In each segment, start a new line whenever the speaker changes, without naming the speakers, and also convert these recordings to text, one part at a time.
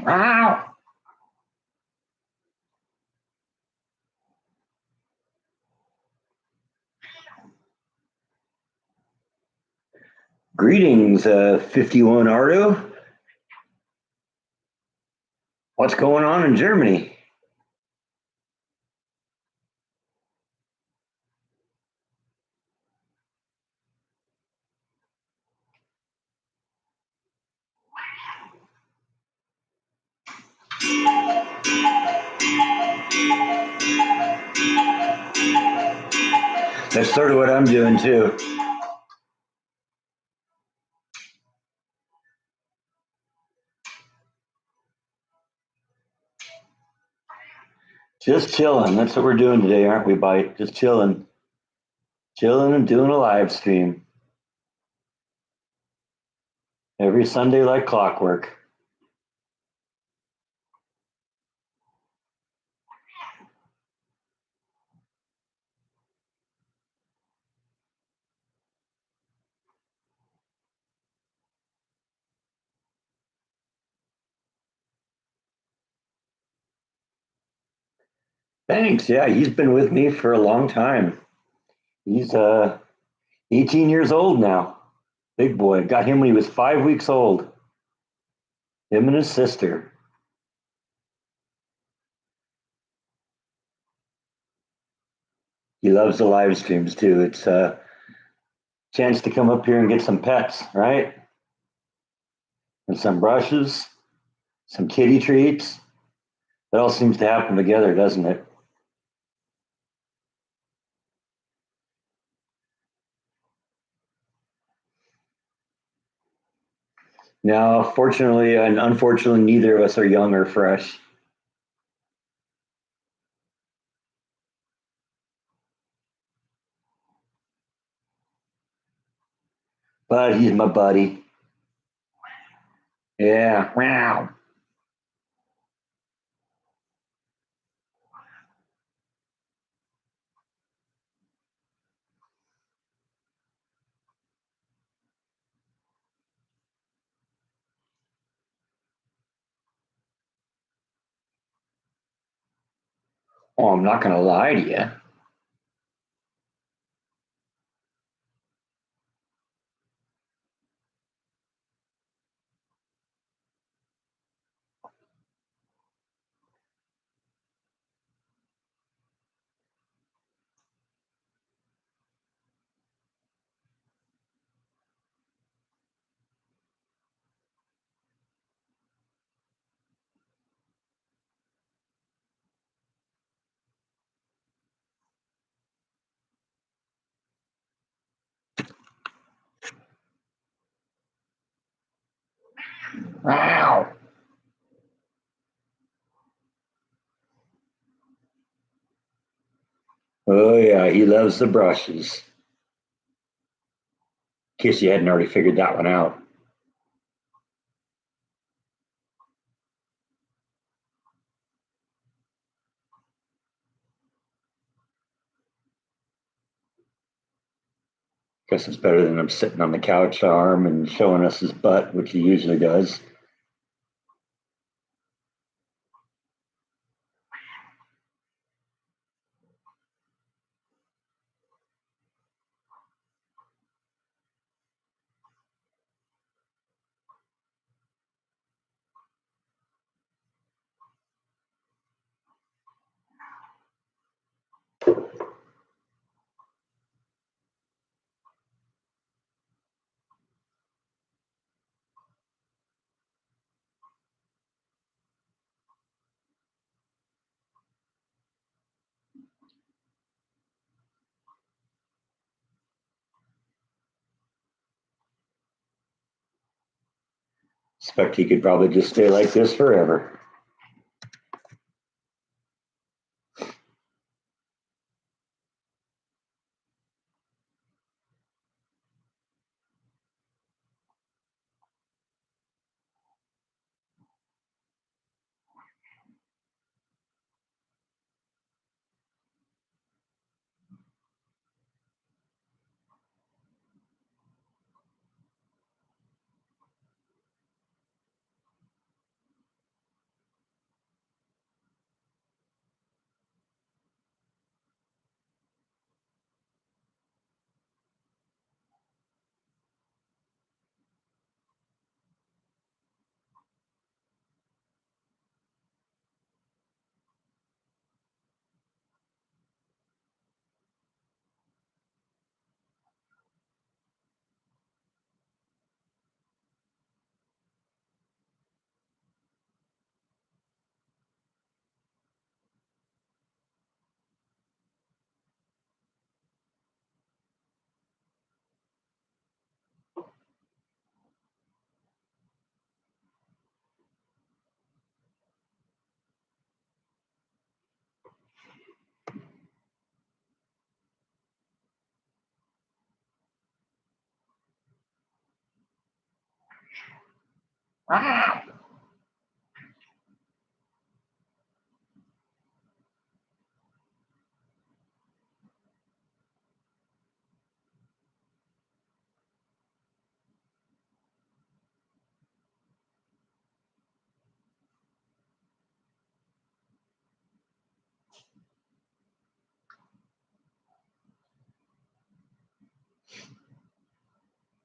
Wow. Greetings, 51 Ardo. What's going on in Germany? That's sort of what I'm doing too. Just chilling. That's what we're doing today, aren't we, Bite? Just chilling. Chilling and doing a live stream every Sunday like clockwork. Thanks. Yeah, he's been with me for a long time. He's 18 years old now. Big boy. Got him when he was 5 weeks old. Him and his sister. He loves the live streams too. It's a chance to come up here and get some pets, right? And some brushes, some kitty treats. It all seems to happen together, doesn't it? Now, fortunately and unfortunately, neither of us are young or fresh. But he's my buddy. Yeah. Wow. Oh, I'm not going to lie to you. Wow. Oh, yeah. He loves the brushes. In case you hadn't already figured that one out. Guess it's better than him sitting on the couch arm and showing us his butt, which he usually does. Expect he could probably just stay like this forever. Ah.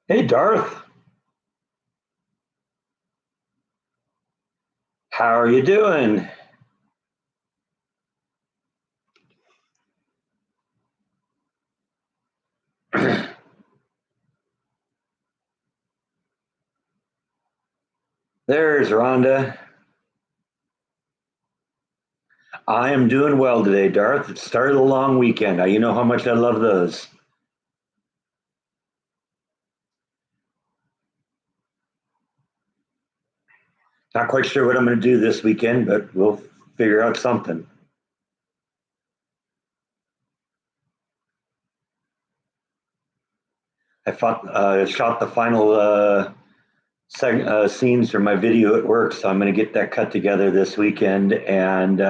Hey, Darth. How are you doing? There's Rhonda. I am doing well today, Darth. It started a long weekend. Now, you know how much I love those. Not quite sure what I'm going to do this weekend, but we'll figure out something. Shot the final scenes for my video at work, so I'm going to get that cut together this weekend and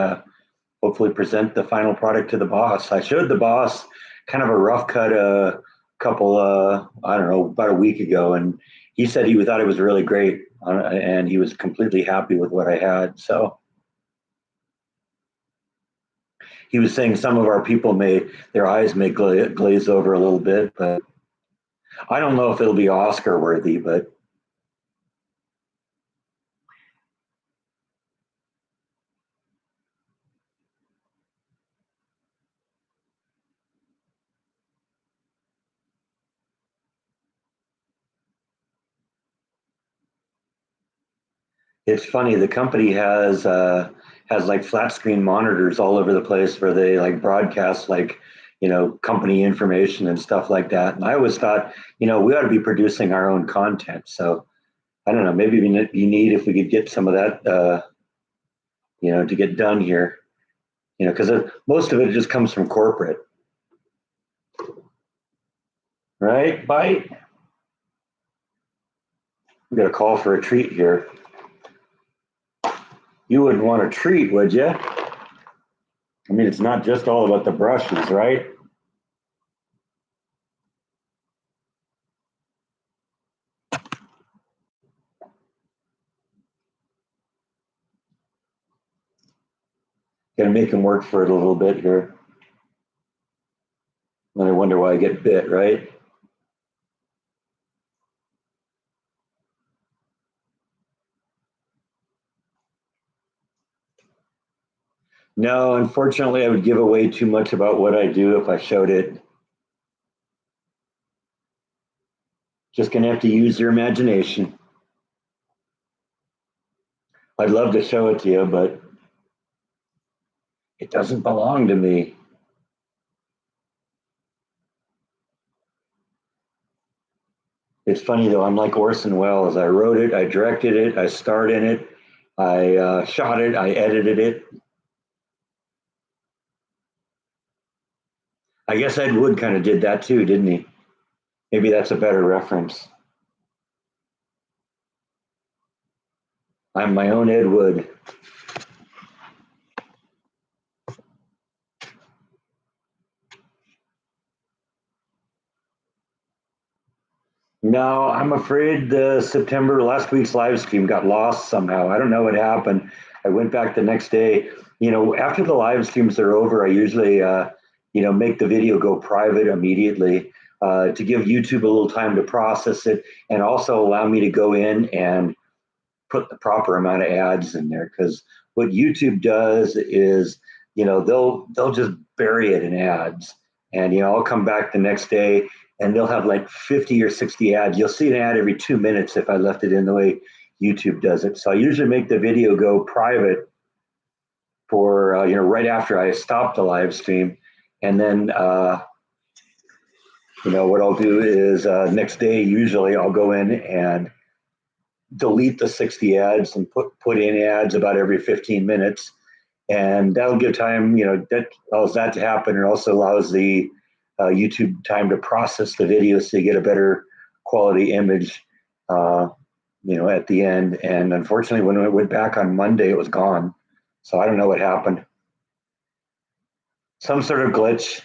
hopefully present the final product to the boss. I showed the boss kind of a rough cut a couple, I don't know, about a week ago, and he said he thought it was really great, and he was completely happy with what I had. So he was saying some of our people their eyes may glaze over a little bit, but I don't know if it'll be Oscar worthy, but it's funny. The company has like flat screen monitors all over the place where they like broadcast like company information and stuff like that. And I always thought we ought to be producing our own content. So I don't know. Maybe we need if we could get some of that to get done here. Because most of it just comes from corporate, right? Bite. We got a call for a treat here. You wouldn't want a treat, would you? I mean, it's not just all about the brushes, right? Got to make them work for it a little bit here. And I wonder why I get bit, right? No, unfortunately, I would give away too much about what I do if I showed it. Just going to have to use your imagination. I'd love to show it to you, but it doesn't belong to me. It's funny though, I'm like Orson Welles. I wrote it, I directed it, I starred in it, I shot it, I edited it. I guess Ed Wood kind of did that too, didn't he? Maybe that's a better reference. I'm my own Ed Wood. No, I'm afraid the September last week's live stream got lost somehow. I don't know what happened. I went back the next day. After the live streams are over, I usually, make the video go private immediately to give YouTube a little time to process it and also allow me to go in and put the proper amount of ads in there. Because what YouTube does is, they'll just bury it in ads, and I'll come back the next day and they'll have like 50 or 60 ads. You'll see an ad every 2 minutes if I left it in the way YouTube does it. So I usually make the video go private for right after I stop the live stream, and then what I'll do is next day usually I'll go in and delete the 60 ads and put in ads about every 15 minutes, and that'll give time. That allows that to happen. It also allows the YouTube time to process the video so you get a better quality image. at the end. And unfortunately, when I went back on Monday, it was gone. So I don't know what happened. Some sort of glitch.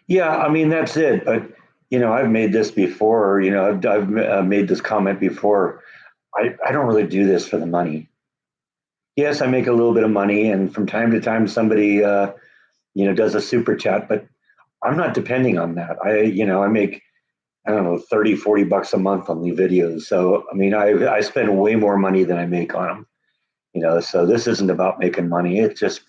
Yeah, I mean that's it. But I've made this before. I've made this comment before. I don't really do this for the money. Yes, I make a little bit of money, and from time to time somebody does a super chat, but I'm not depending on that. I make, I don't know, 30, $40 a month on the videos. So I mean, I spend way more money than I make on them. So this isn't about making money. It's just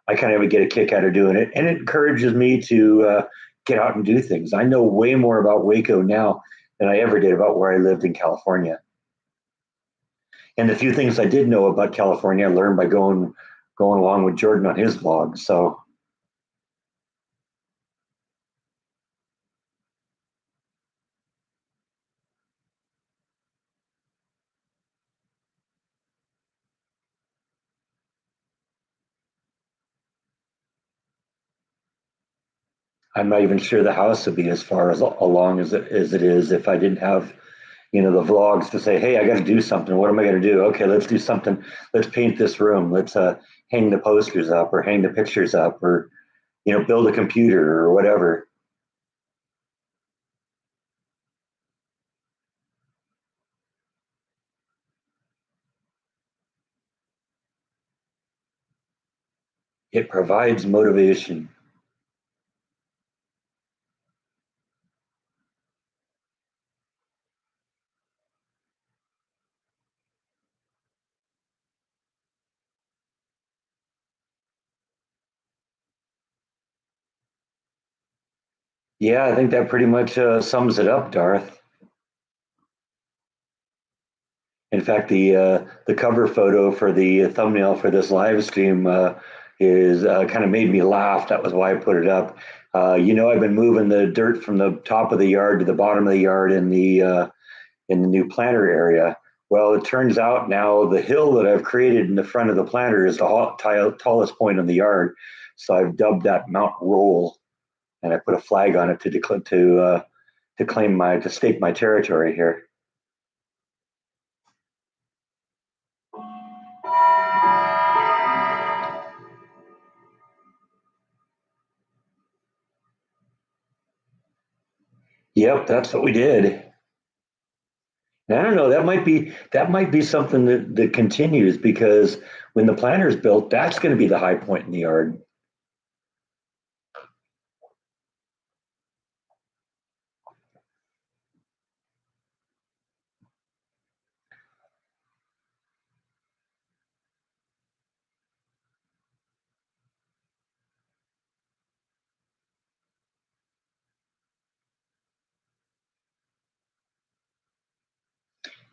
I kind of get a kick out of doing it, and it encourages me to get out and do things. I know way more about Waco now than I ever did about where I lived in California. And the few things I did know about California, I learned by going along with Jordan on his vlog. So I'm not even sure the house would be as far as along as it is if I didn't have the vlogs to say, hey, I got to do something. What am I going to do? Okay, let's do something. Let's paint this room. Let's hang the posters up or hang the pictures up or build a computer or whatever. It provides motivation. Yeah, I think that pretty much sums it up, Darth. In fact, the cover photo for the thumbnail for this live stream is kind of made me laugh. That was why I put it up. I've been moving the dirt from the top of the yard to the bottom of the yard in the new planter area. Well, it turns out now the hill that I've created in the front of the planter is the tallest point in the yard. So I've dubbed that Mount Roll, and I put a flag on it to claim to stake my territory here. Yep, that's what we did. And I don't know. That might be something that continues because when the planter is built, that's going to be the high point in the yard.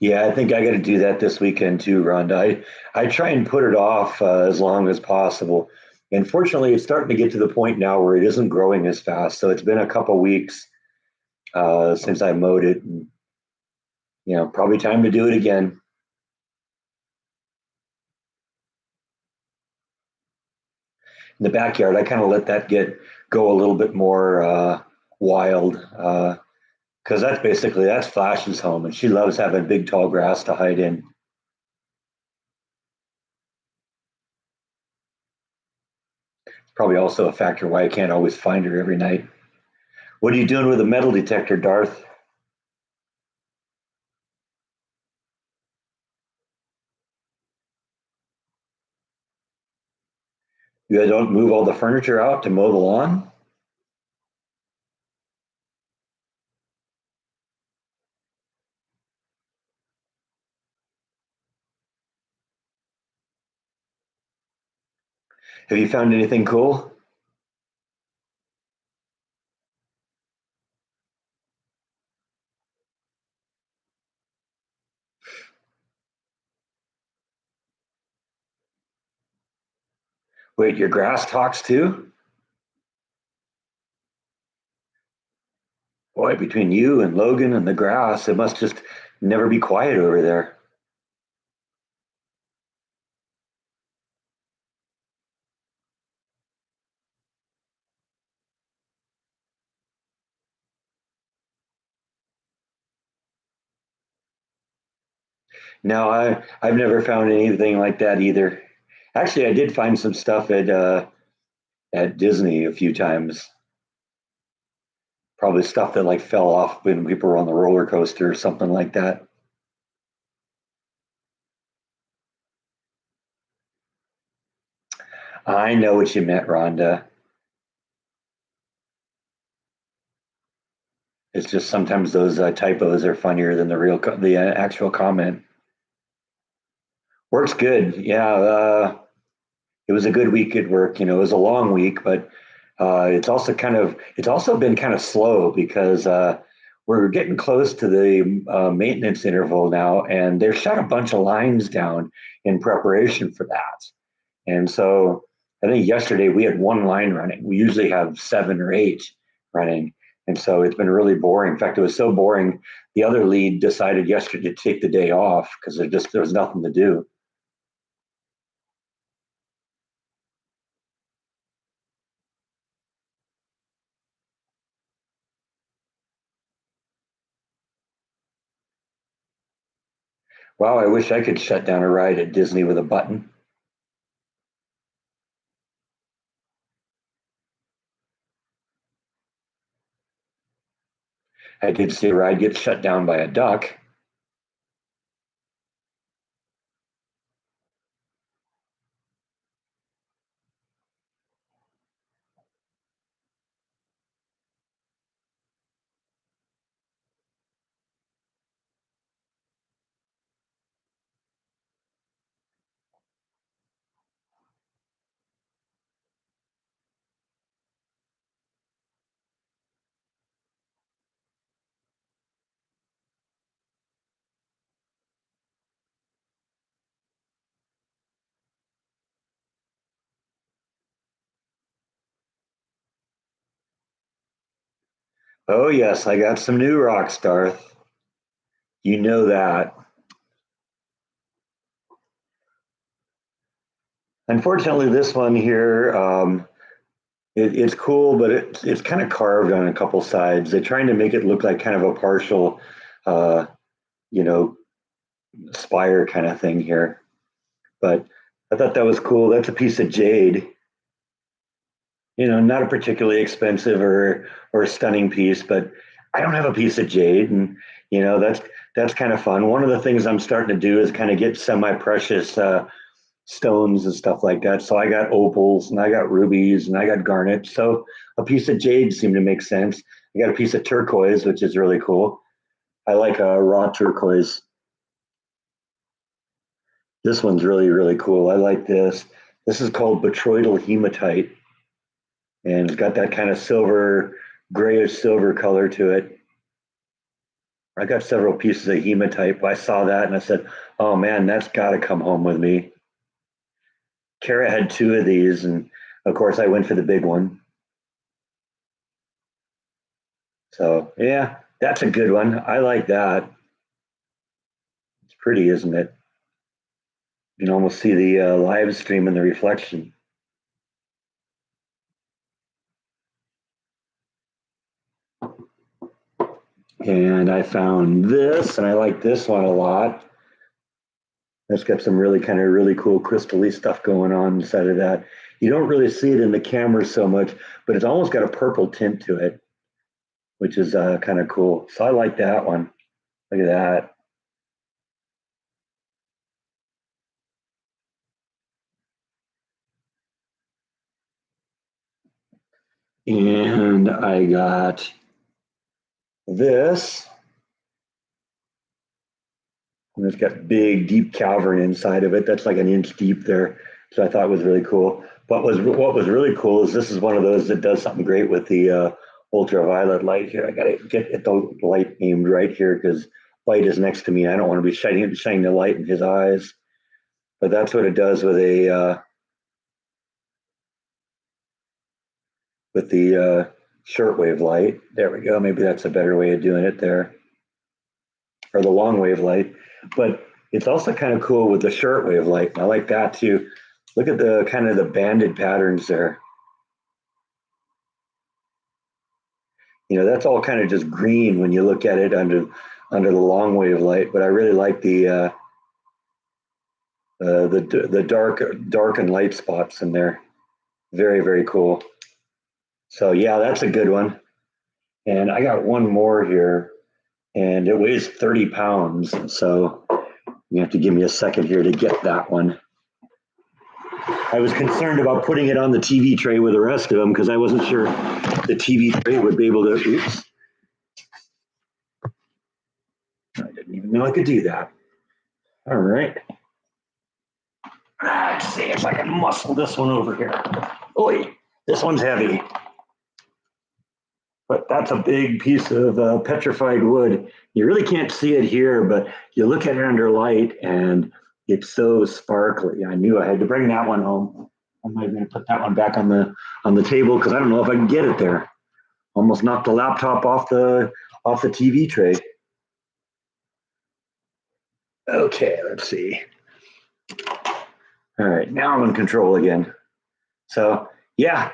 Yeah, I think I got to do that this weekend too, Rhonda. I try and put it off as long as possible. And fortunately, it's starting to get to the point now where it isn't growing as fast. So it's been a couple weeks since I mowed it. And, probably time to do it again. In the backyard, I kind of let that go a little bit more wild because that's Flash's home, and she loves having big, tall grass to hide in. Probably also a factor why I can't always find her every night. What are you doing with a metal detector, Darth? You guys don't move all the furniture out to mow the lawn? Have you found anything cool? Wait, your grass talks too? Boy, boy, between you and Logan and the grass, it must just never be quiet over there. No, I've never found anything like that either. Actually, I did find some stuff at Disney a few times. Probably stuff that like fell off when people were on the roller coaster or something like that. I know what you meant, Rhonda. It's just sometimes those typos are funnier than the actual comment. Work's good. Yeah, it was a good week at work. It was a long week, but it's also been kind of slow because we're getting close to the maintenance interval now, and they've shut a bunch of lines down in preparation for that. And so I think yesterday we had one line running. We usually have seven or eight running. And so it's been really boring. In fact, it was so boring, the other lead decided yesterday to take the day off because there was nothing to do. Wow, I wish I could shut down a ride at Disney with a button. I did see a ride get shut down by a duck. Oh, yes, I got some new rocks, Darth. You know that. Unfortunately, this one here, it's cool, but it's kind of carved on a couple sides. They're trying to make it look like kind of a partial, uh, you know, spire kind of thing here. But I thought that was cool. That's a piece of jade. Not a particularly expensive or stunning piece, but I don't have a piece of jade, and that's kind of fun. One of the things I'm starting to do is kind of get semi-precious stones and stuff like that. So I got opals and I got rubies and I got garnets. So a piece of jade seemed to make sense. I got a piece of turquoise, which is really cool. I like raw turquoise. This one's really, really cool. I like this. This is called botryoidal hematite, and it's got that kind of silver, grayish silver color to it. I got several pieces of hematite. I saw that and I said, "Oh man, that's got to come home with me." Kara had two of these, and of course, I went for the big one. So yeah, that's a good one. I like that. It's pretty, isn't it? You can almost see the live stream in the reflection. And I found this, and I like this one a lot. It's got some really cool crystally stuff going on inside of that. You don't really see it in the camera so much, but it's almost got a purple tint to it, which is kind of cool. So I like that one. Look at that. And I got this, and it's got big, deep cavern inside of it. That's like an inch deep there. So I thought was really cool. What was really cool is this is one of those that does something great with the ultraviolet light here. I got to get the light aimed right here because light is next to me. I don't want to be shining the light in his eyes. But that's what it does with the shortwave light. There we go. Maybe that's a better way of doing it there, or the long wave light. But it's also kind of cool with the shortwave light. I like that too. Look at the kind of the banded patterns there. That's all kind of just green when you look at it under the long wave light. But I really like the dark and light spots in there. Very, very cool. So yeah, that's a good one. And I got one more here, and it weighs 30 pounds. So you have to give me a second here to get that one. I was concerned about putting it on the TV tray with the rest of them because I wasn't sure the TV tray would be able to. Oops. I didn't even know I could do that. All right. Let's see if I can muscle this one over here. Oi, this one's heavy. But that's a big piece of petrified wood. You really can't see it here, but you look at it under light and it's so sparkly. I knew I had to bring that one home. I'm not going to put that one back on the table because I don't know if I can get it there. Almost knocked the laptop off the TV tray. Okay, let's see. All right, now I'm in control again. So yeah,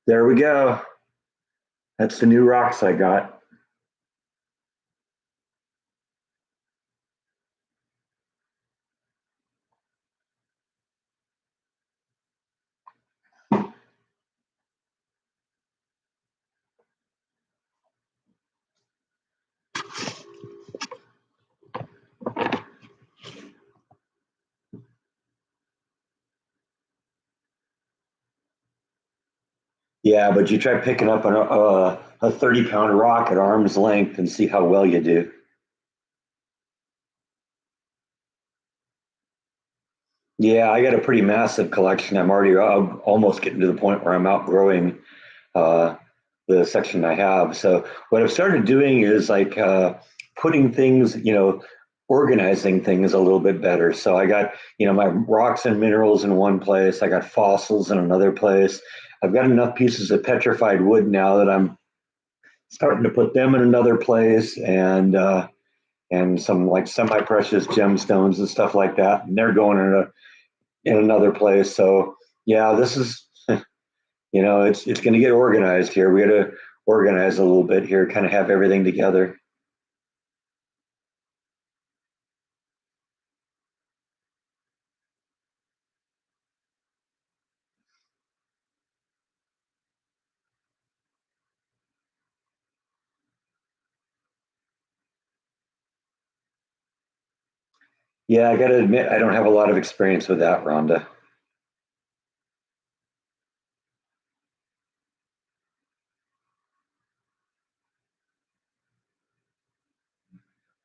there we go. That's the new rocks I got. Yeah, but you try picking up a 30-pound rock at arm's length and see how well you do. Yeah, I got a pretty massive collection. I'm already almost getting to the point where I'm outgrowing uh, the section I have. So what I've started doing is like putting things, organizing things a little bit better. So I got, my rocks and minerals in one place. I got fossils in another place. I've got enough pieces of petrified wood now that I'm starting to put them in another place, and some like semi-precious gemstones and stuff like that. And they're going in another place. So yeah, this is it's going to get organized here. We got to organize a little bit here, kind of have everything together. Yeah, I got to admit, I don't have a lot of experience with that, Rhonda.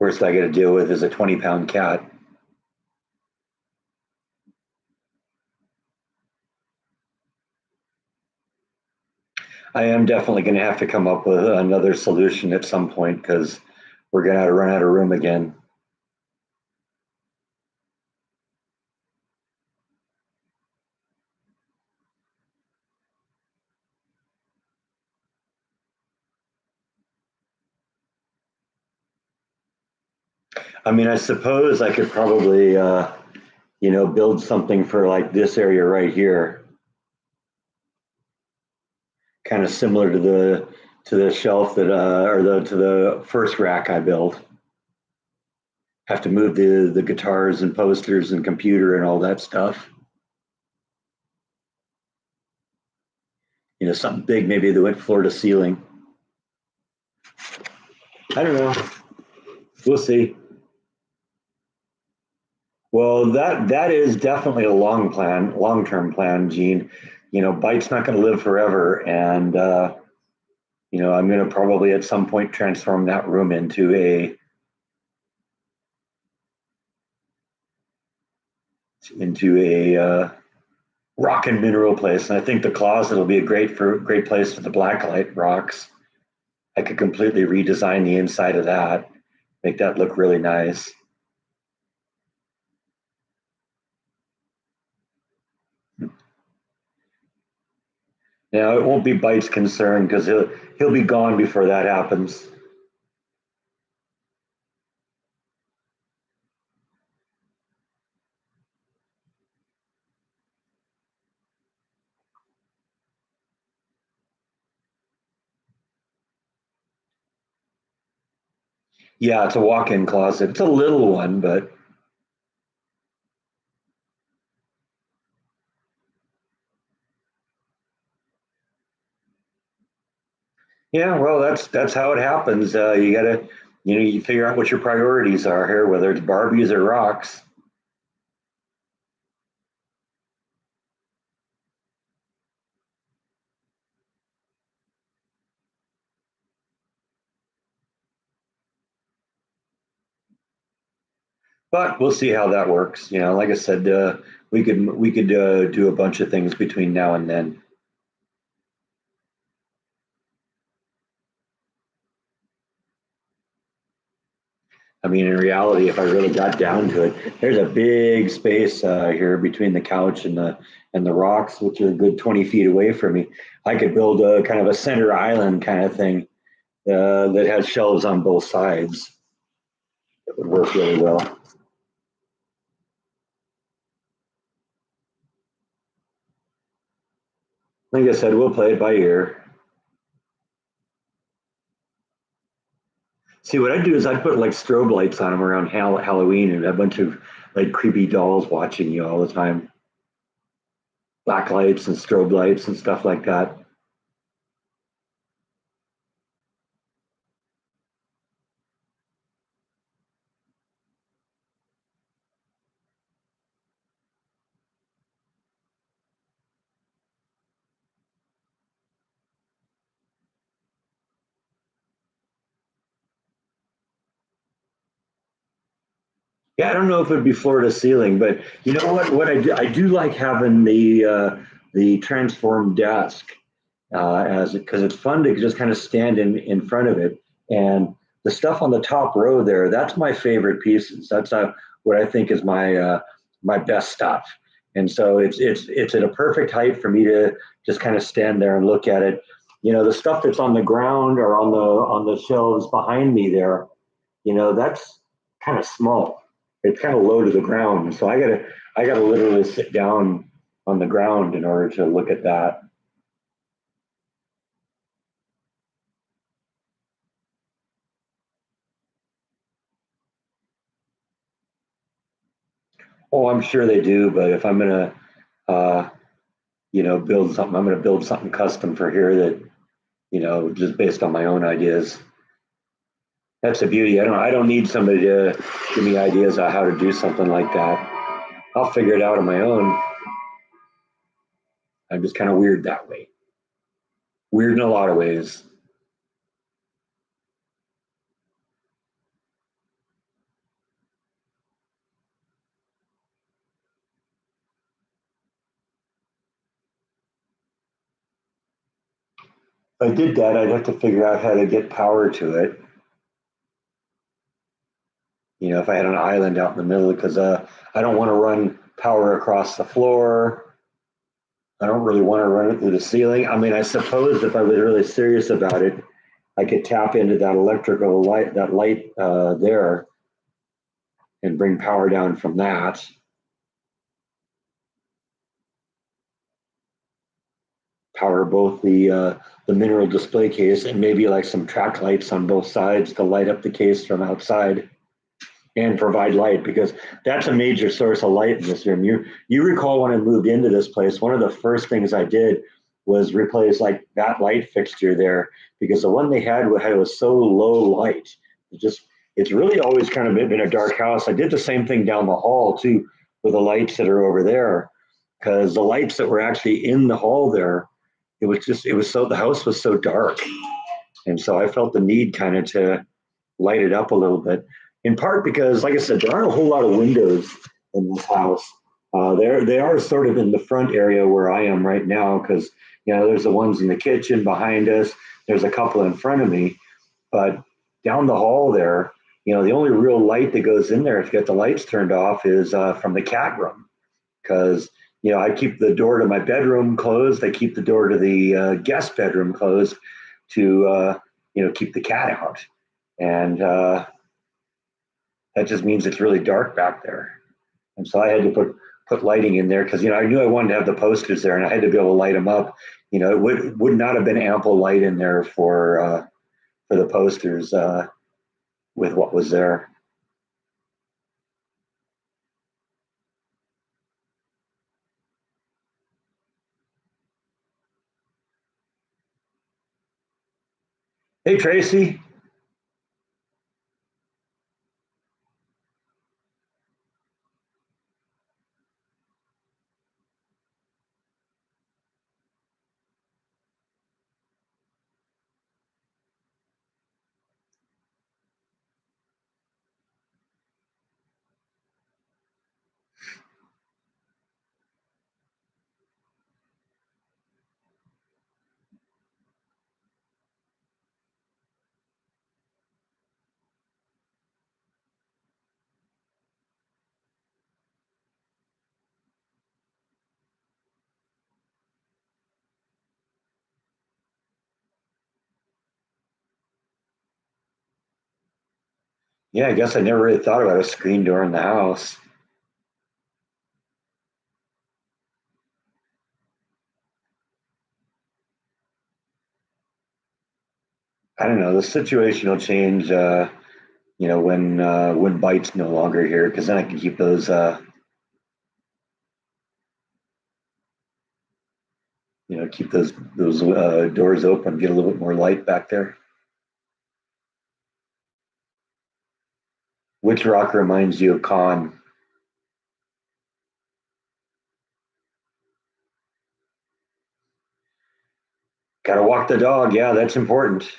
Worst I got to deal with is a 20-pound cat. I am definitely going to have to come up with another solution at some point because we're going to run out of room again. I mean, I suppose I could probably, build something for like this area right here, kind of similar to the shelf that or the to the first rack I built. Have to move the guitars and posters and computer and all that stuff. Something big maybe that went floor to ceiling. I don't know. We'll see. Well, that is definitely a long term plan, Gene. Byte's not going to live forever, and I'm going to probably at some point transform that room into a rock and mineral place. And I think the closet will be a great place for the blacklight rocks. I could completely redesign the inside of that, make that look really nice. Now it won't be Bite's concern because he'll be gone before that happens. Yeah, it's a walk-in closet. It's a little one, but yeah, well, that's how it happens. You gotta, you figure out what your priorities are here, whether it's Barbies or rocks. But we'll see how that works. Like I said, we could do a bunch of things between now and then. I mean, in reality, if I really got down to it, there's a big space here between the couch and the rocks, which are a good 20 feet away from me. I could build a kind of a center island kind of thing that has shelves on both sides. It would work really well. Like I said, we'll play it by ear. See, what I do is I put like strobe lights on them around Halloween and a bunch of like creepy dolls watching you all the time. Black lights and strobe lights and stuff like that. Yeah, I don't know if it'd be floor to ceiling, but you know what? What I do like having the transform desk as because it's fun to just kind of stand in front of it, and the stuff on the top row there. That's my favorite pieces. That's what I think is my best stuff. And so it's at a perfect height for me to just kind of stand there and look at it. The stuff that's on the ground or on the shelves behind me there, that's kind of small. It's kind of low to the ground. So I gotta literally sit down on the ground in order to look at that. Oh, I'm sure they do, but if I'm gonna uh, build something, I'm gonna build something custom for here that, just based on my own ideas. That's the beauty. I don't need somebody to give me ideas on how to do something like that. I'll figure it out on my own. I'm just kind of weird that way. Weird in a lot of ways. If I did that, I'd have to figure out how to get power to it. If I had an island out in the middle, because I don't want to run power across the floor. I don't really want to run it through the ceiling. I mean, I suppose if I was really serious about it, I could tap into that electrical light, that light there, and bring power down from that. Power both the mineral display case and maybe like some track lights on both sides to light up the case from outside and provide light because that's a major source of light in this room. You recall when I moved into this place, one of the first things I did was replace like that light fixture there because the one they had was so low light. It's really always kind of been a dark house. I did the same thing down the hall too with the lights that are over there because the lights that were actually in the hall there, the house was so dark, and so I felt the need kind of to light it up a little bit. In part because, like I said, there aren't a whole lot of windows in this house. They are sort of in the front area where I am right now because there's the ones in the kitchen behind us. There's a couple in front of me, but down the hall there, the only real light that goes in there if you get the lights turned off is from the cat room because I keep the door to my bedroom closed. I keep the door to the guest bedroom closed to, keep the cat out. And that just means it's really dark back there. And so I had to put lighting in there because I knew I wanted to have the posters there, and I had to be able to light them up. It would not have been ample light in there for the posters with what was there. Hey Tracy. Yeah, I guess I never really thought about a screen door in the house. I don't know. The situation will change, when Bite's no longer here, because then I can keep those doors open, get a little bit more light back there. Which rock reminds you of Con? Got to walk the dog. Yeah, that's important.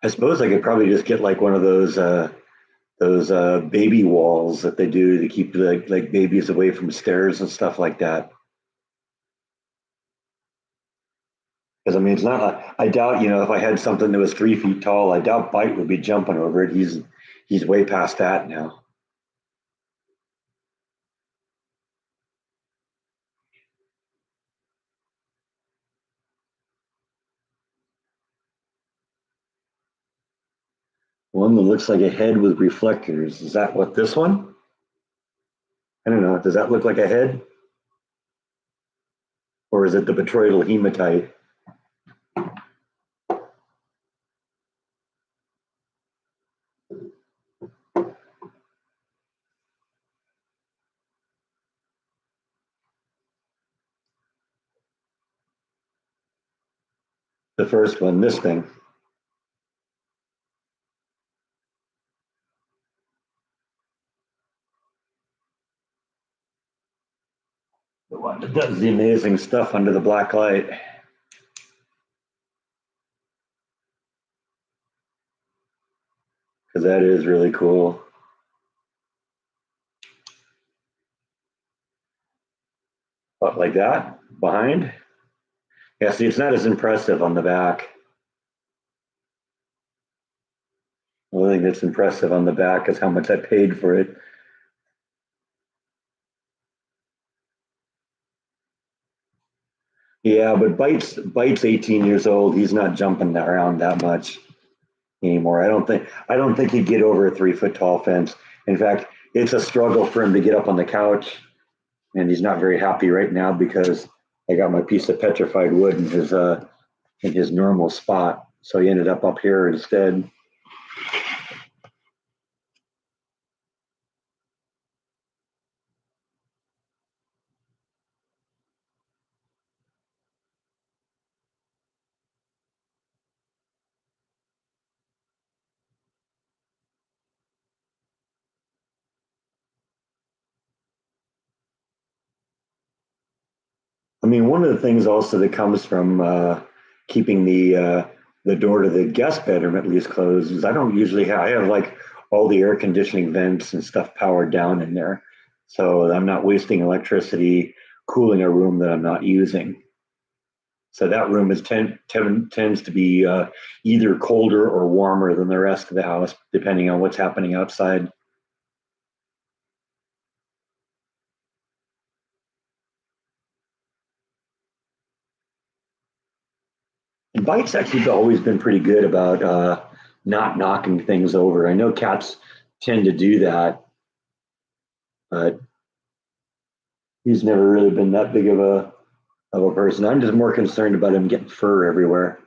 I suppose I could probably just get like one of those baby walls that they do to keep like babies away from stairs and stuff like that. Because I mean, it's not. I doubt, if I had something that was 3 feet tall, I doubt Bite would be jumping over it. He's way past that now. One that looks like a head with reflectors. Is that what this one? I don't know. Does that look like a head, or is it the botryoidal hematite? The first one, this thing, the one that does the amazing stuff under the black light. Because that is really cool. But like that behind. Yeah, see, it's not as impressive on the back. The only thing that's impressive on the back is how much I paid for it. Yeah, but Bite's 18 years old. He's not jumping around that much anymore. I don't think he'd get over a 3 foot tall fence. In fact, it's a struggle for him to get up on the couch, and he's not very happy right now because I got my piece of petrified wood in his normal spot. So he ended up here instead. I mean, one of the things also that comes from keeping the door to the guest bedroom at least closed is I don't usually have I have like all the air conditioning vents and stuff powered down in there, so I'm not wasting electricity cooling a room that I'm not using. So that room tends to be either colder or warmer than the rest of the house, depending on what's happening outside. And Bite's actually always been pretty good about not knocking things over. I know cats tend to do that, but he's never really been that big of a person. I'm just more concerned about him getting fur everywhere.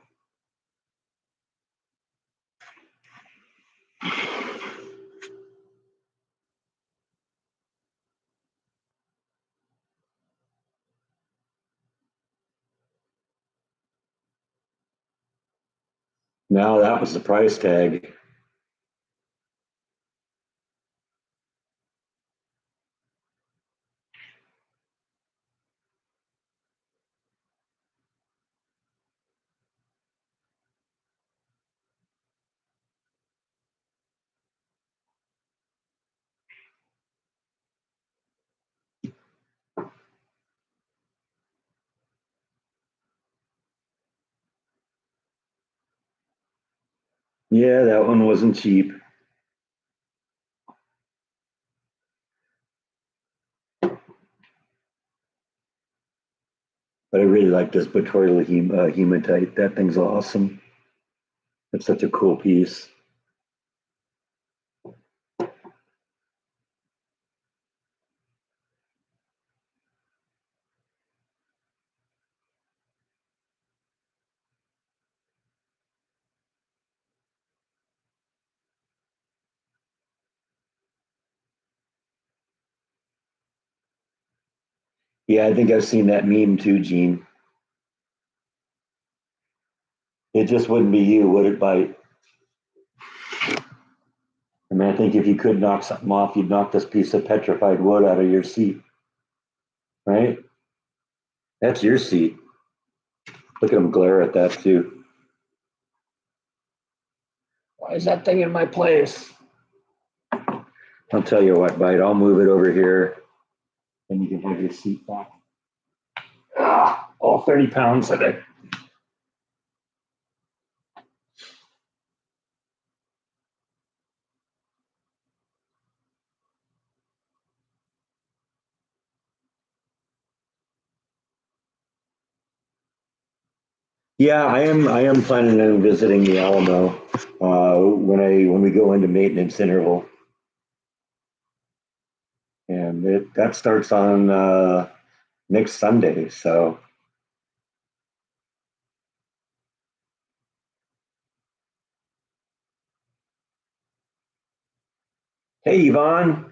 Now that was the price tag. Yeah, that one wasn't cheap, but I really like this Botorial hematite. That thing's awesome. It's such a cool piece. Yeah, I think I've seen that meme too, Gene. It just wouldn't be you, would it, Bite? I mean, I think if you could knock something off, you'd knock this piece of petrified wood out of your seat, right? That's your seat. Look at him glare at that too. Why is that thing in my place? I'll tell you what, Bite. I'll move it over here, and you can have your seat back. Ah, all 30 pounds of it. Yeah, I am planning on visiting the Alamo when we go into maintenance interval, and that starts on next Sunday. So, hey, Yvonne.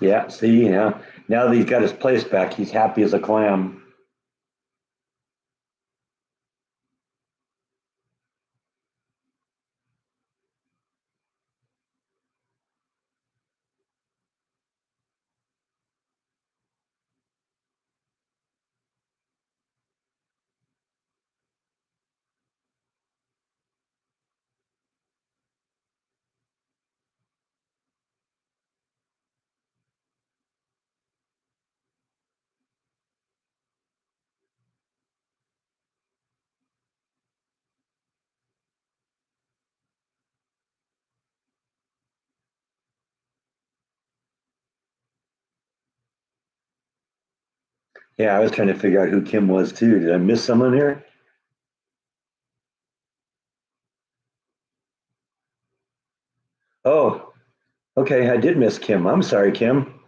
Yeah, see, now that he's got his place back, he's happy as a clam. Yeah, I was trying to figure out who Kim was too. Did I miss someone here? Oh, okay, I did miss Kim. I'm sorry, Kim.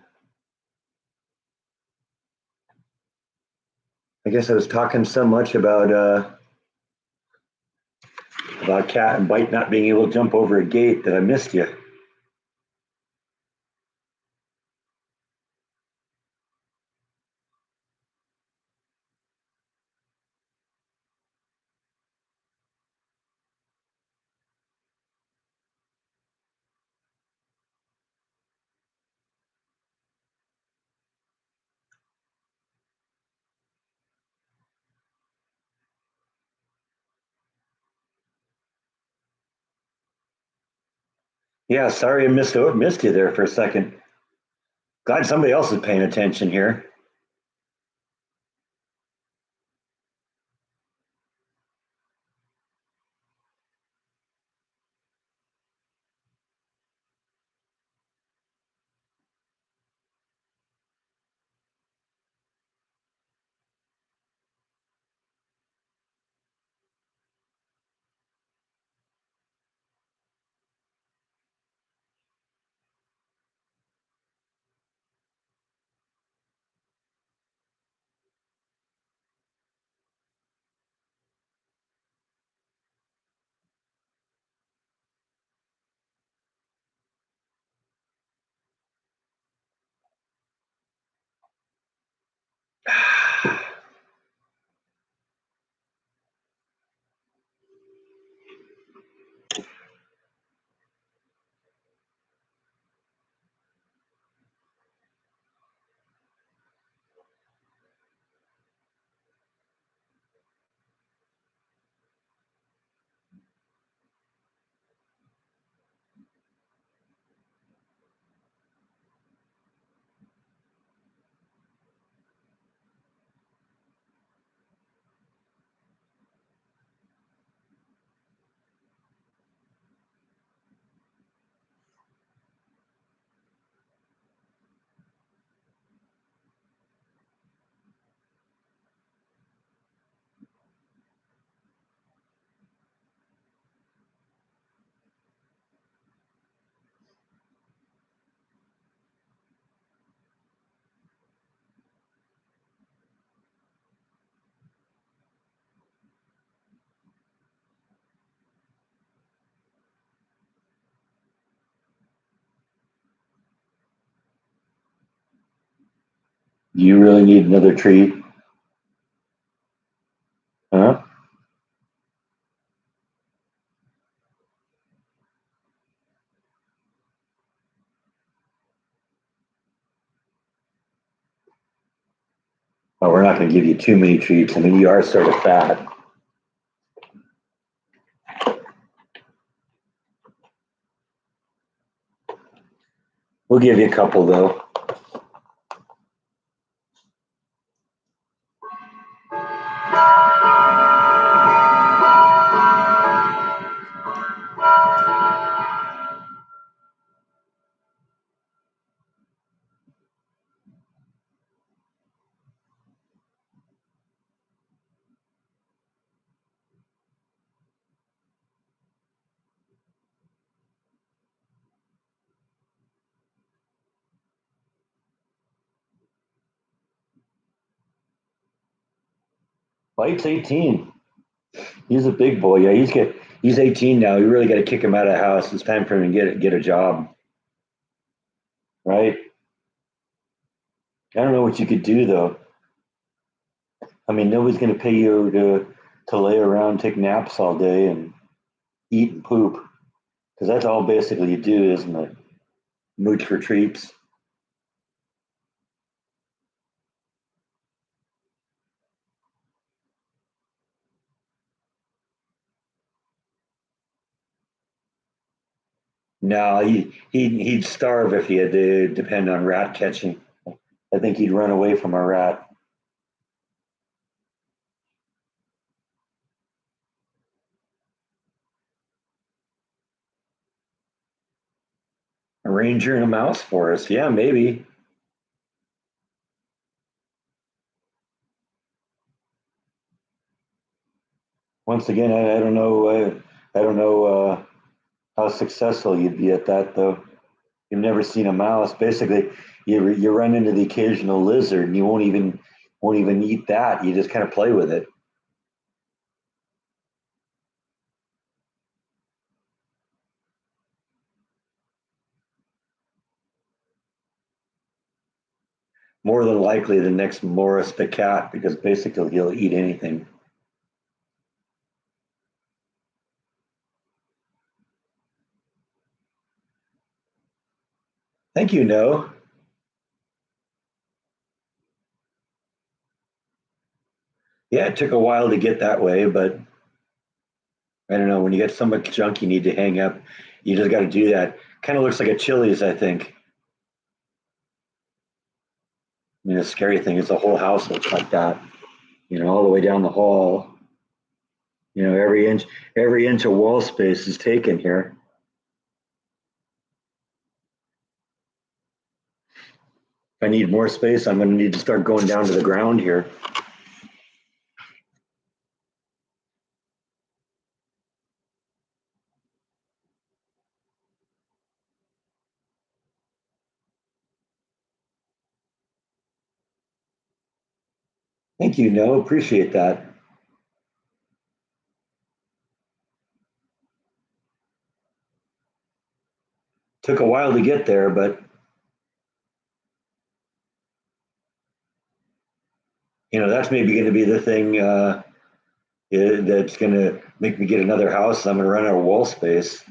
I guess I was talking so much about Cat and Bite not being able to jump over a gate that I missed you. Yeah, sorry I missed you there for a second. Glad somebody else is paying attention here. You really need another treat, huh? Oh, we're not going to give you too many treats. I mean, you are sort of fat. We'll give you a couple though. White's 18. He's a big boy. Yeah, he's 18 now. You really got to kick him out of the house. It's time for him to get a job, right? I don't know what you could do though. I mean, nobody's going to pay you to lay around, take naps all day, and eat and poop because that's all basically you do, isn't it? Mooch for treats. No, he'd starve if he had to depend on rat catching. I think he'd run away from a rat. A ranger in a mouse forest. Yeah, maybe. Once again, I don't know. I don't know how successful you'd be at that, though. You've never seen a mouse. Basically, you run into the occasional lizard, and you won't even eat that. You just kind of play with it. More than likely, the next Morris the cat, because basically he'll eat anything. Thank you, No. Yeah, it took a while to get that way, but I don't know. When you get so much junk you need to hang up, you just got to do that. Kind of looks like a Chili's, I think. I mean, the scary thing is the whole house looks like that. All the way down the hall. Every inch of wall space is taken here. If I need more space, I'm going to need to start going down to the ground here. Thank you, No. Appreciate that. Took a while to get there, but that's maybe going to be the thing that's going to make me get another house. I'm going to run out of wall space.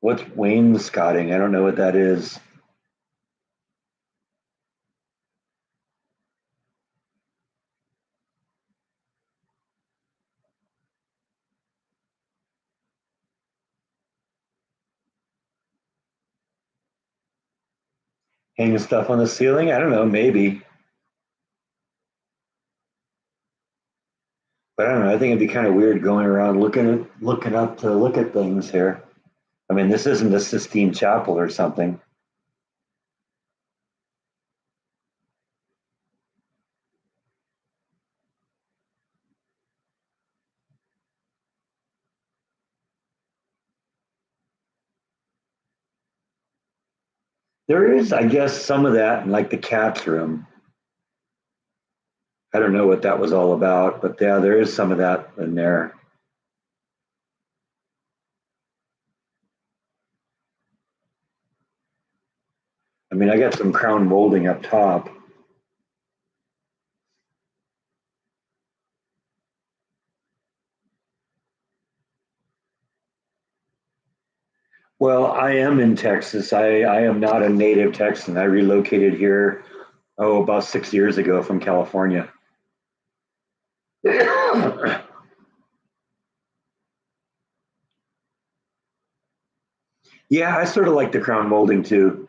What's wainscoting? I don't know what that is. Hanging stuff on the ceiling? I don't know, maybe. But I don't know. I think it'd be kind of weird going around looking up to look at things here. I mean, this isn't a Sistine Chapel or something. There is, I guess, some of that in like the cat's room. I don't know what that was all about, but yeah, there is some of that in there. I mean, I got some crown molding up top. Well, I am in Texas. I am not a native Texan. I relocated here, about 6 years ago from California. Yeah, I sort of like the crown molding too.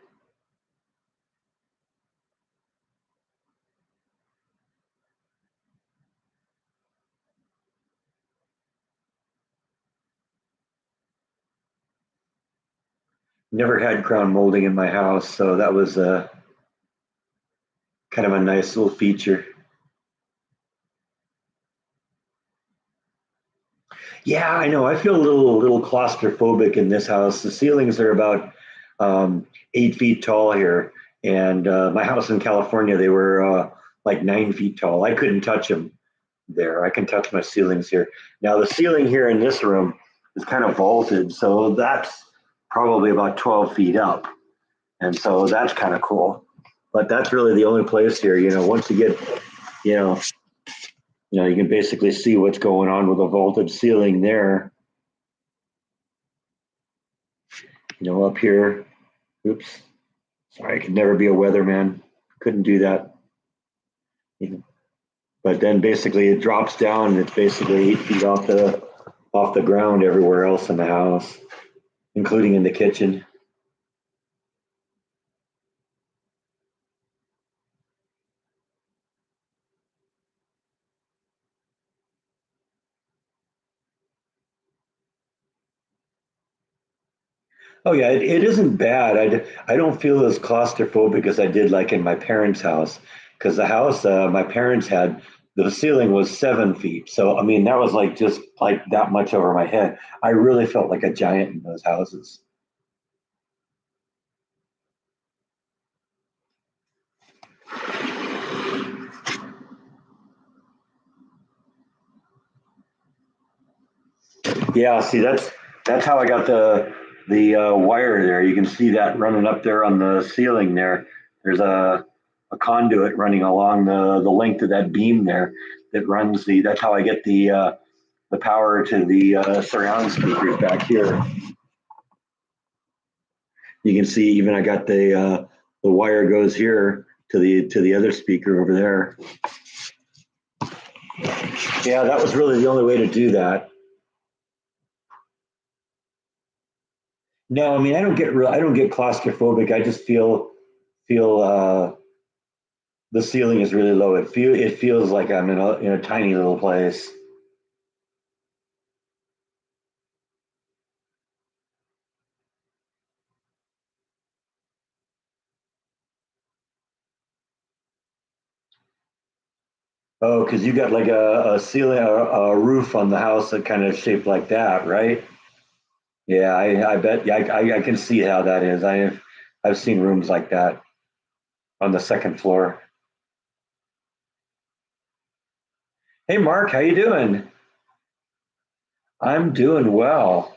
Never had crown molding in my house, so that was kind of a nice little feature. Yeah, I know. I feel a little claustrophobic in this house. The ceilings are about 8 feet tall here, and my house in California they were like 9 feet tall. I couldn't touch them there. I can touch my ceilings here. Now the ceiling here in this room is kind of vaulted, so that's probably about 12 feet up, and so that's kind of cool. But that's really the only place here. Once you get, you know, you can basically see what's going on with a vaulted ceiling there. Up here. Oops. Sorry, I could never be a weatherman. Couldn't do that. But then basically it drops down and it's basically 8 feet off the ground everywhere else in the house, including in the kitchen. Oh yeah, it isn't bad. I don't feel as claustrophobic as I did like in my parents' house, because the house my parents had, the ceiling was 7 feet. So I mean that was like just like that much over my head. I really felt like a giant in those houses. Yeah, see that's how I got the wire there. You can see that running up there on the ceiling there. There's a conduit running along the length of that beam there that runs the. That's how I get the power to the surround speakers back here. You can see even I got the wire goes here to the other speaker over there. Yeah, that was really the only way to do that. No, I mean I don't get claustrophobic. I just feel the ceiling is really low. It feels like I'm in a tiny little place. Oh, because you got like a ceiling, a roof on the house that kind of shaped like that, right? Yeah, I bet. Yeah, I can see how that is. I've seen rooms like that on the second floor. Hey, Mark, how you doing? I'm doing well.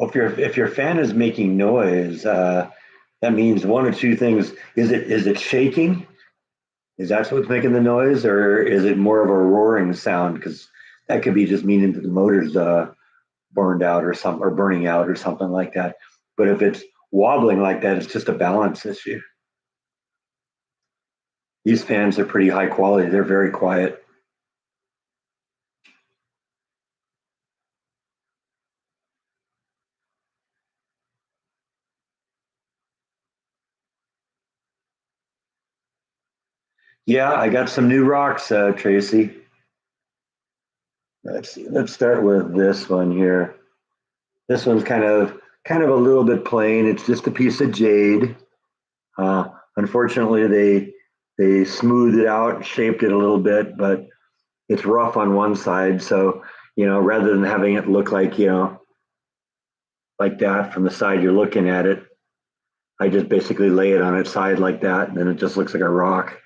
Well, if your fan is making noise, that means one or two things. Is it shaking? Is that what's making the noise, or is it more of a roaring sound? Because that could be just meaning that the motor's burned out or something, or burning out or something like that. But if it's wobbling like that, it's just a balance issue. These fans are pretty high quality. They're very quiet. Yeah, I got some new rocks, Tracy. Let's see. Let's start with this one here. This one's kind of a little bit plain. It's just a piece of jade. Unfortunately, they smoothed it out, and shaped it a little bit, but it's rough on one side. So rather than having it look like like that from the side you're looking at it, I just basically lay it on its side like that, and then it just looks like a rock.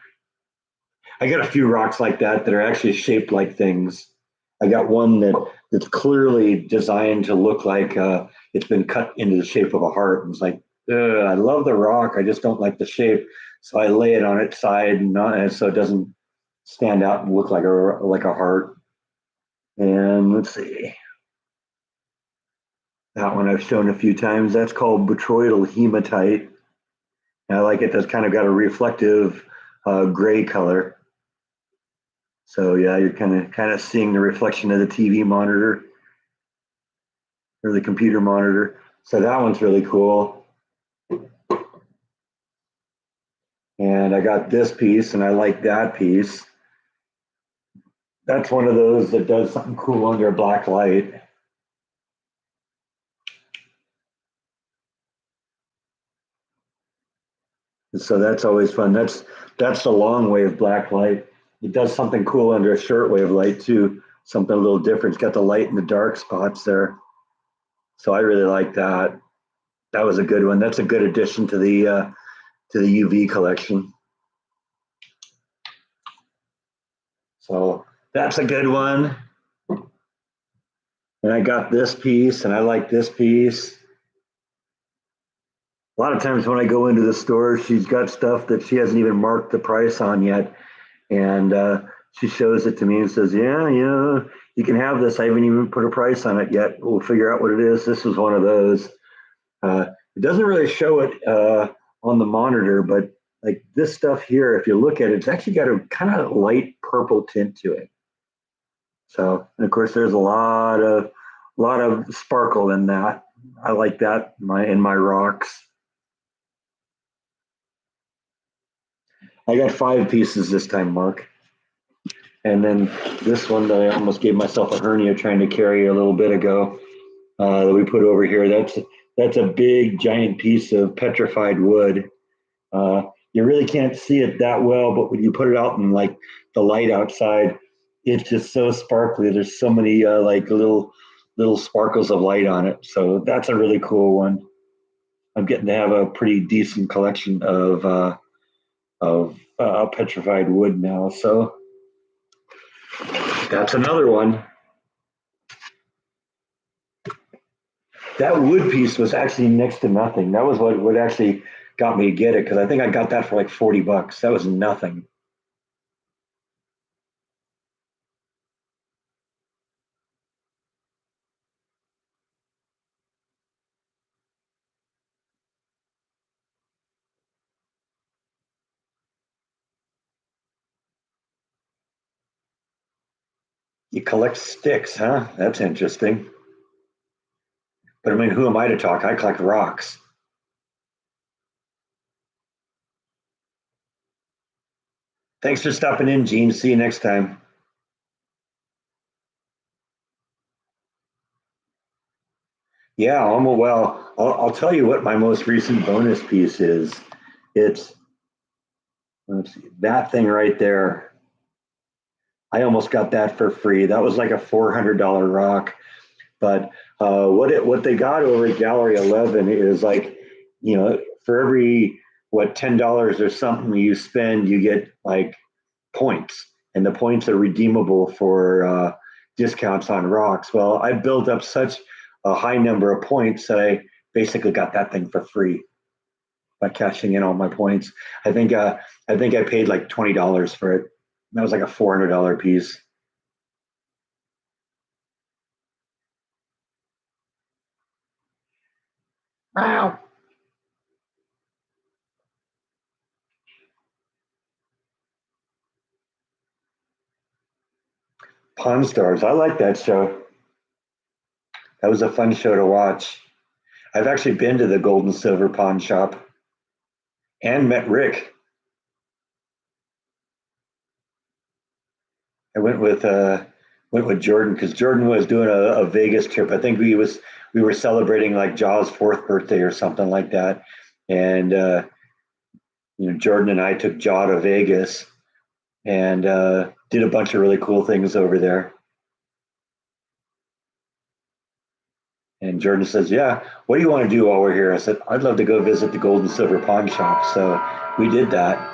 I got a few rocks like that are actually shaped like things. I got one that's clearly designed to look like it's been cut into the shape of a heart. And it's like, I love the rock, I just don't like the shape. So I lay it on its side, and so it doesn't stand out and look like a heart. And let's see, that one I've shown a few times. That's called botryoidal hematite. And I like it. That's kind of got a reflective gray color. So yeah, you're kind of seeing the reflection of the TV monitor or the computer monitor. So that one's really cool. And I got this piece, and I like that piece. That's one of those that does something cool under a black light. And so that's always fun. That's the long wave black light. It does something cool under a short wave light too. Something a little different. It's got the light and the dark spots there. So I really like that. That was a good one. That's a good addition to the UV collection. So that's a good one. And I got this piece, and I like this piece. A lot of times when I go into the store, she's got stuff that she hasn't even marked the price on yet, and she shows it to me and says, "Yeah, you can have this. I haven't even put a price on it yet. We'll figure out what it is." This was one of those. It doesn't really show it on the monitor, but like this stuff here, if you look at it, it's actually got a kind of light purple tint to it. So, and of course, there's a lot of sparkle in that. I like that in my rocks. I got five pieces this time, Mark. And then this one that I almost gave myself a hernia trying to carry a little bit ago, that we put over here. That's a big giant piece of petrified wood. You really can't see it that well, but when you put it out in like the light outside, it's just so sparkly. There's so many like little sparkles of light on it. So that's a really cool one. I'm getting to have a pretty decent collection of petrified wood now. So that's another one. That wood piece was actually next to nothing. That was what actually got me to get it because I think I got that for like $40. That was nothing. You collect sticks, huh? That's interesting. But I mean, who am I to talk? I collect rocks. Thanks for stopping in, Gene. See you next time. Yeah, well. I'll tell you what my most recent bonus piece is. It's let's see, that thing right there. I almost got that for free. That was like a $400 rock. But what they got over at Gallery 11 is like, for every what $10 or something you spend, you get like points, and the points are redeemable for discounts on rocks. Well, I built up such a high number of points that I basically got that thing for free by cashing in all my points. I think I paid like $20 for it. That was like a $400 piece. Wow. Pawn Stars. I like that show. That was a fun show to watch. I've actually been to the Gold and Silver Pawn Shop and met Rick. I went with Jordan because Jordan was doing a Vegas trip. I think we were celebrating like Jaw's fourth birthday or something like that, and Jordan and I took Jaw to Vegas and did a bunch of really cool things over there. And Jordan says, "Yeah, what do you want to do while we're here?" I said, "I'd love to go visit the Gold and Silver Pawn Shop." So we did that.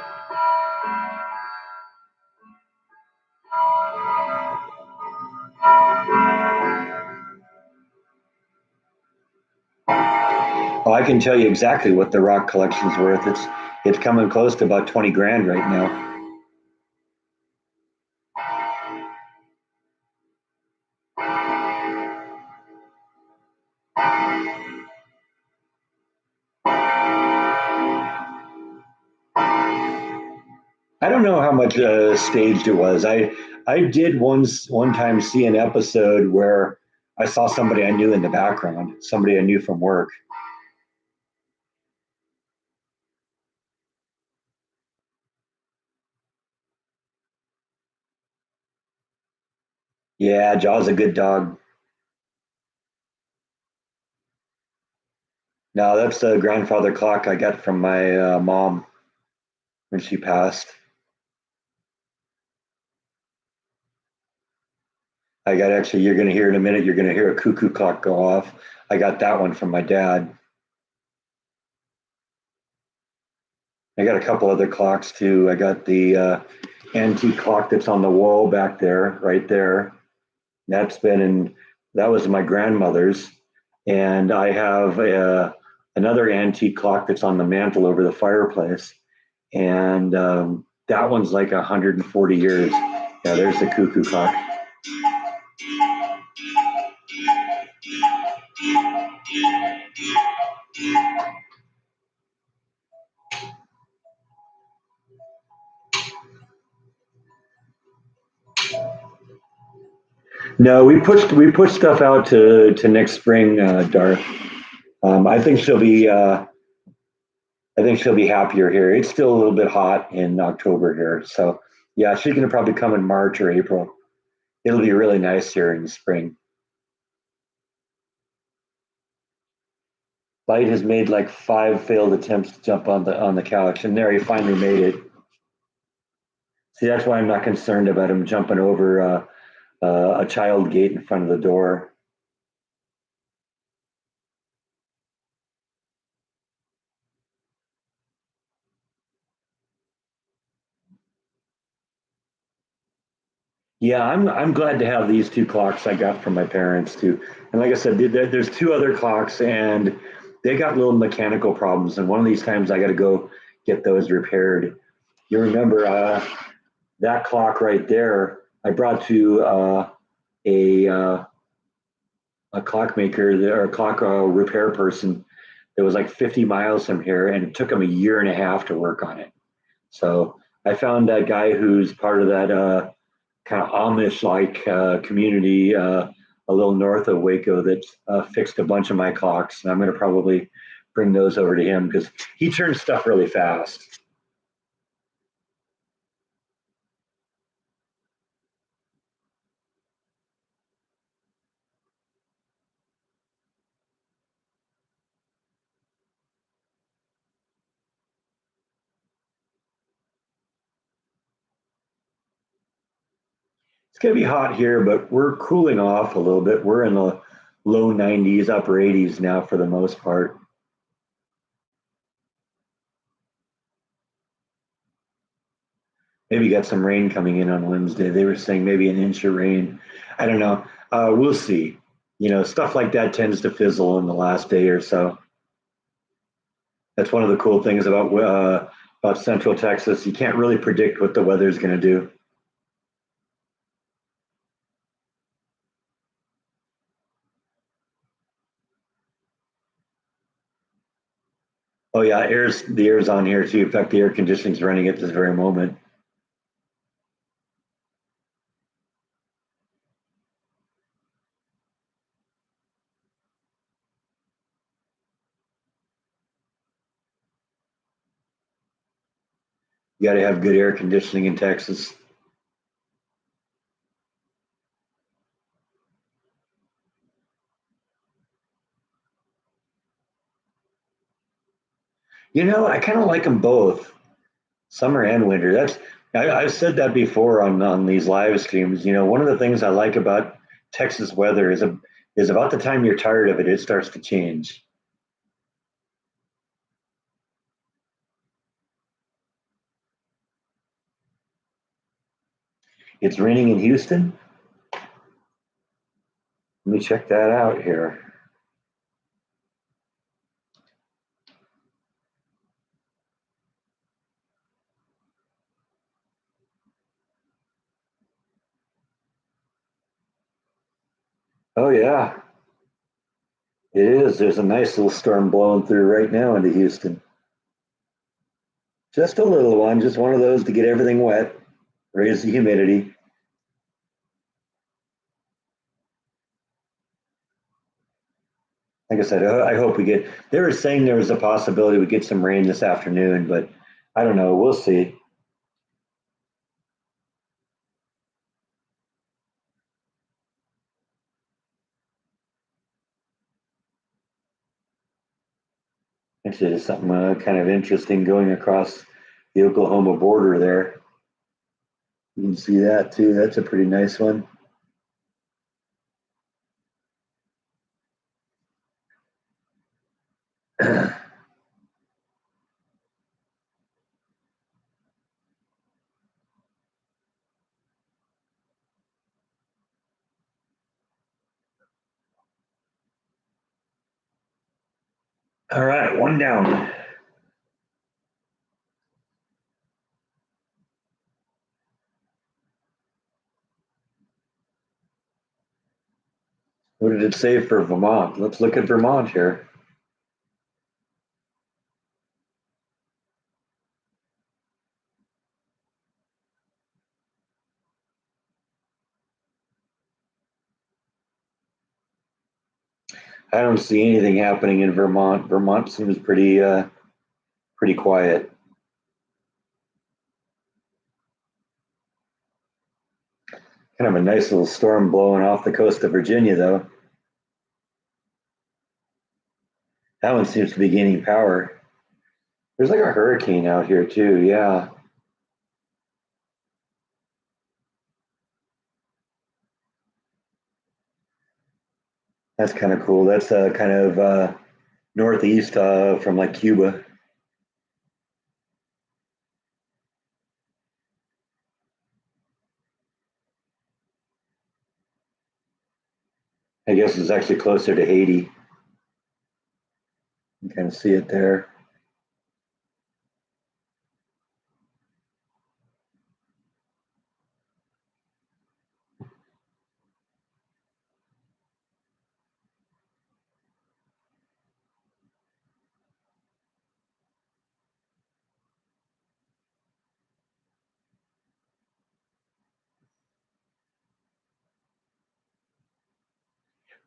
Oh, I can tell you exactly what the rock collection's worth. It's coming close to about 20 grand right now. I don't know how much staged it was. I did one time see an episode where I saw somebody I knew in the background, somebody I knew from work. Yeah, Jaw's a good dog. No, that's the grandfather clock I got from my mom when she passed. I got actually, you're going to hear in a minute, you're going to hear a cuckoo clock go off. I got that one from my dad. I got a couple other clocks too. I got the antique clock that's on the wall back there, right there. That's been in, that was my grandmother's. And I have another antique clock that's on the mantle over the fireplace. And that one's like 140 years. Yeah, there's the cuckoo clock. No, we pushed stuff out to next spring, Darth. I think she'll be happier here. It's still a little bit hot in October here, so yeah, she's gonna probably come in March or April. It'll be really nice here in the spring. Light has made like five failed attempts to jump on the couch, and there he finally made it. See, that's why I'm not concerned about him jumping over a child gate in front of the door. Yeah, I'm glad to have these two clocks I got from my parents too. And like I said, there's two other clocks, and they got little mechanical problems. And one of these times, I got to go get those repaired. You remember that clock right there? I brought to a uh, a clockmaker or a clock repair person that was like 50 miles from here, and it took him a year and a half to work on it. So I found that guy who's part of that kind of Amish like community a little north of Waco that fixed a bunch of my clocks. And I'm going to probably bring those over to him because he turns stuff really fast. It's going to be hot here, but we're cooling off a little bit. We're in the low 90s, upper 80s now for the most part. Maybe got some rain coming in on Wednesday. They were saying maybe an inch of rain. I don't know. We'll see. You know, stuff like that tends to fizzle in the last day or so. That's one of the cool things about Central Texas. You can't really predict what the weather's going to do. Oh yeah, the air's on here too. In fact, the air conditioning's running at this very moment. You got to have good air conditioning in Texas. You know, I kind of like them both, summer and winter. I've said that before on these live streams. You know, one of the things I like about Texas weather is about the time you're tired of it, it starts to change. It's raining in Houston. Let me check that out here. Oh yeah, it is. There's a nice little storm blowing through right now into Houston. Just a little one, just one of those to get everything wet, raise the humidity. Like I said, I hope we get. They were saying there was a possibility we get some rain this afternoon, but I don't know. We'll see. Actually, there's something kind of interesting going across the Oklahoma border there. You can see that too. That's a pretty nice one. All right, one down. What did it say for Vermont? Let's look at Vermont here. I don't see anything happening in Vermont. Vermont seems pretty quiet. Kind of a nice little storm blowing off the coast of Virginia, though. That one seems to be gaining power. There's like a hurricane out here too. Yeah. That's kind of cool. That's kind of northeast from like Cuba. I guess it's actually closer to Haiti. You can kind of see it there.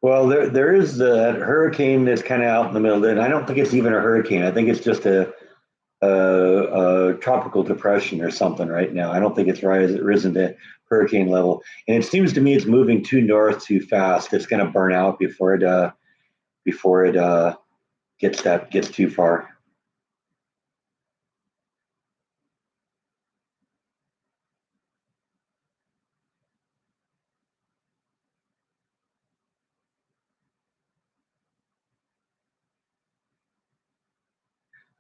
Well, there is the hurricane that's kind of out in the middle, and I don't think it's even a hurricane. I think it's just a tropical depression or something right now. I don't think it's risen to hurricane level, and it seems to me it's moving too north too fast. It's going to burn out before it gets too far.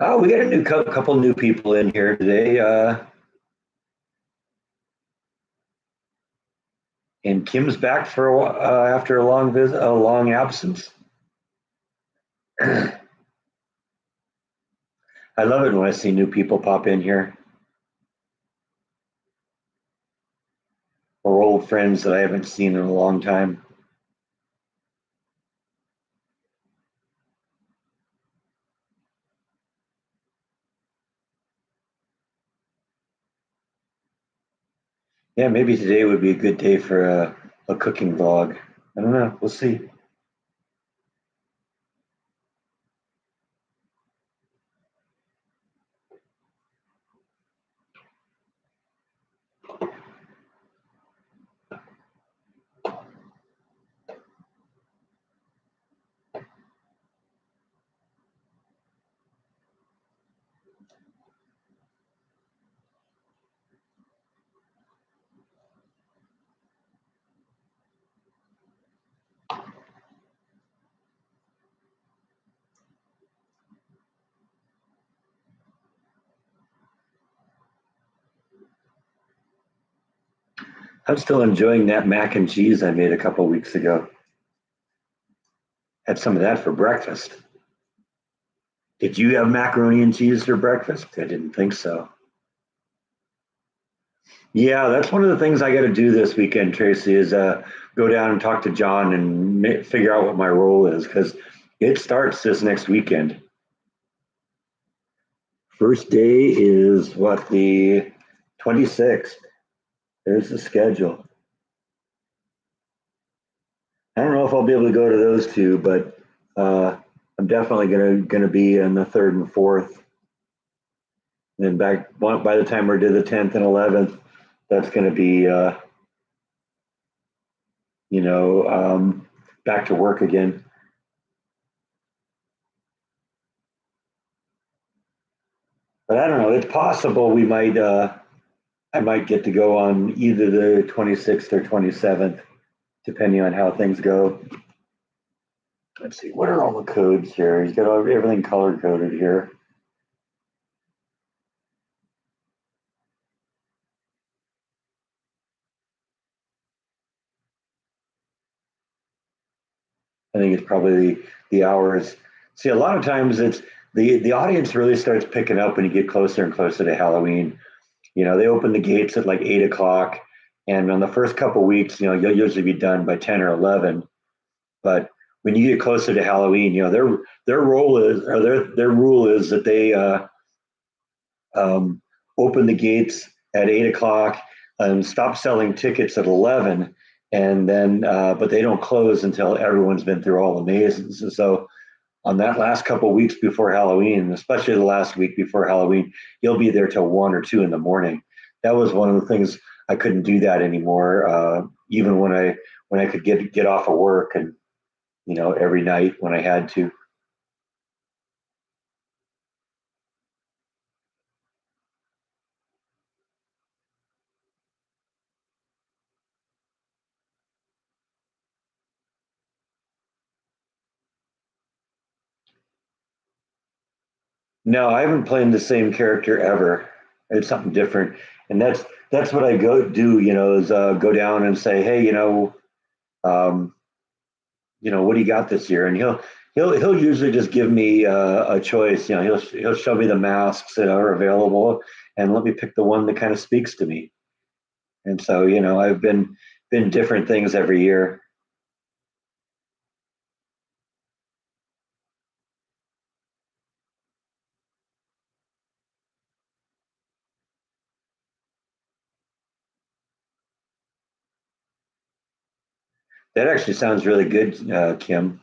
Oh, we got a couple new people in here today, and Kim's back for after a long visit, a long absence. I love it when I see new people pop in here or old friends that I haven't seen in a long time. Yeah, maybe today would be a good day for a cooking vlog. I don't know. We'll see. I'm still enjoying that mac and cheese I made a couple weeks ago. Had some of that for breakfast. Did you have macaroni and cheese for breakfast? I didn't think so. Yeah, that's one of the things I got to do this weekend, Tracy, is go down and talk to John and figure out what my role is because it starts this next weekend. First day is what, the 26th. There's the schedule. I don't know if I'll be able to go to those two, but I'm definitely gonna be in the third and fourth. And then by the time we're to the 10th and 11th, that's gonna be you know back to work again. But I don't know. It's possible we might I might get to go on either the 26th or 27th, depending on how things go. Let's see. What are all the codes here? He's got everything color coded here. I think it's probably the hours. See, a lot of times it's the audience really starts picking up when you get closer and closer to Halloween. You know, they open the gates at like 8 o'clock, and on the first couple of weeks, you know, you'll usually be done by 10 or 11. But when you get closer to Halloween, you know, their role is or their rule is that they um, open the gates at 8 o'clock and stop selling tickets at 11, and then but they don't close until everyone's been through all the mazes. And so on that last couple of weeks before Halloween, especially the last week before Halloween, you'll be there till 1 or 2 in the morning. That was one of the things I couldn't do that anymore. Even when I could get off of work and you know every night when I had to. No, I haven't played the same character ever. It's something different, and that's what I go do. Is go down and say, hey, um, what do you got this year? And he'll usually just give me a choice. He'll show me the masks that are available and let me pick the one that kind of speaks to me. And so I've been different things every year. That actually sounds really good, Kim.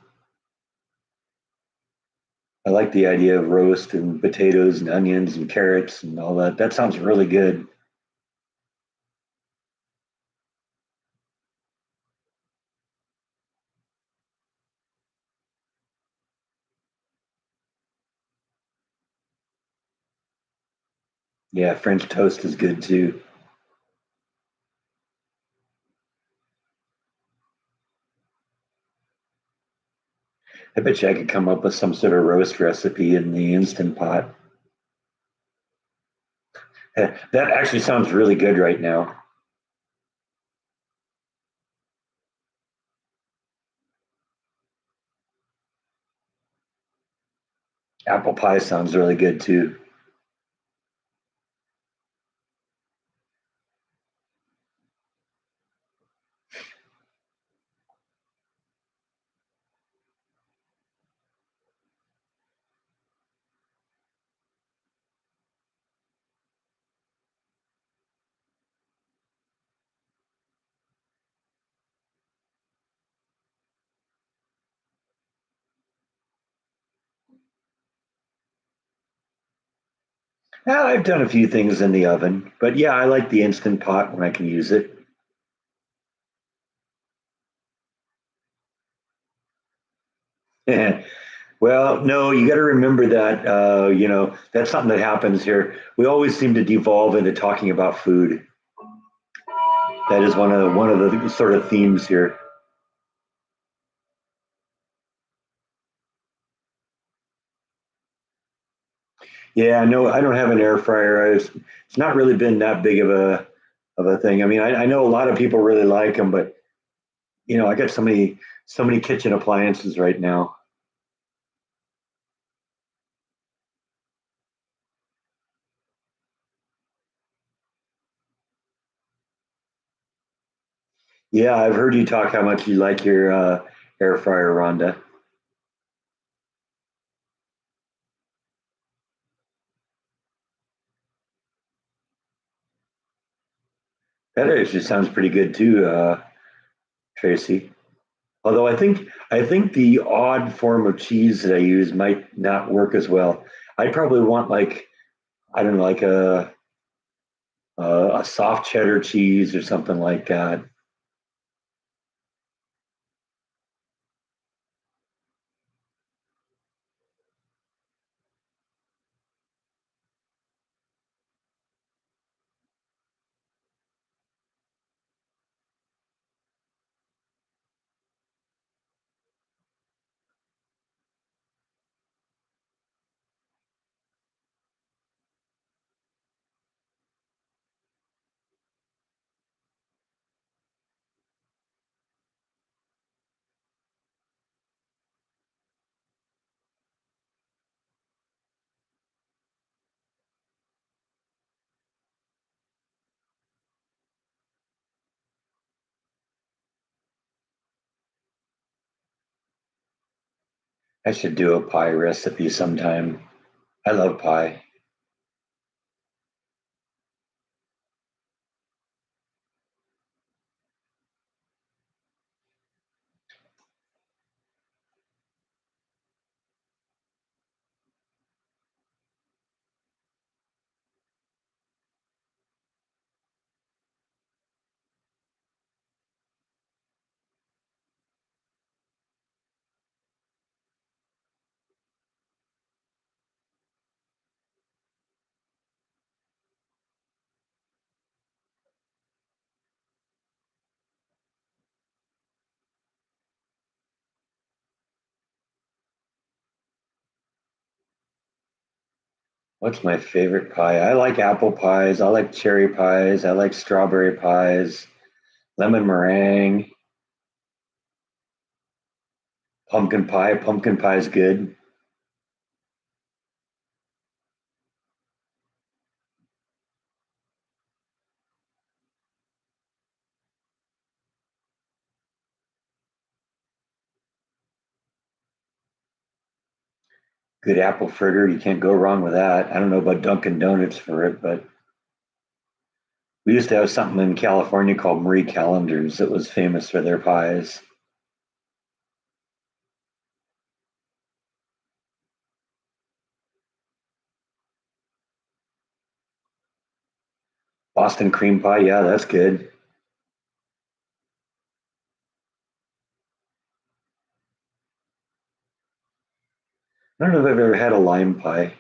I like the idea of roast and potatoes and onions and carrots and all that. That sounds really good. Yeah, French toast is good too. I bet you I could come up with some sort of roast recipe in the Instant Pot. That actually sounds really good right now. Apple pie sounds really good too. I've done a few things in the oven, but yeah, I like the Instant Pot when I can use it. Well, no, you got to remember that that's something that happens here. We always seem to devolve into talking about food. That is one of the sort of themes here. Yeah, no, I don't have an air fryer. It's not really been that big of a thing. I mean, I know a lot of people really like them, but I got so many kitchen appliances right now. Yeah, I've heard you talk how much you like your air fryer, Rhonda. That actually sounds pretty good too, Tracy. Although I think the odd form of cheese that I use might not work as well. I probably want like I don't know, like a soft cheddar cheese or something like that. I should do a pie recipe sometime. I love pie. What's my favorite pie? I like apple pies. I like cherry pies. I like strawberry pies, lemon meringue, pumpkin pie. Pumpkin pie is good. Good apple fritter. You can't go wrong with that. I don't know about Dunkin' Donuts for it, but we used to have something in California called Marie Callender's that was famous for their pies. Boston cream pie. Yeah, that's good. I don't know if I've ever had a lime pie.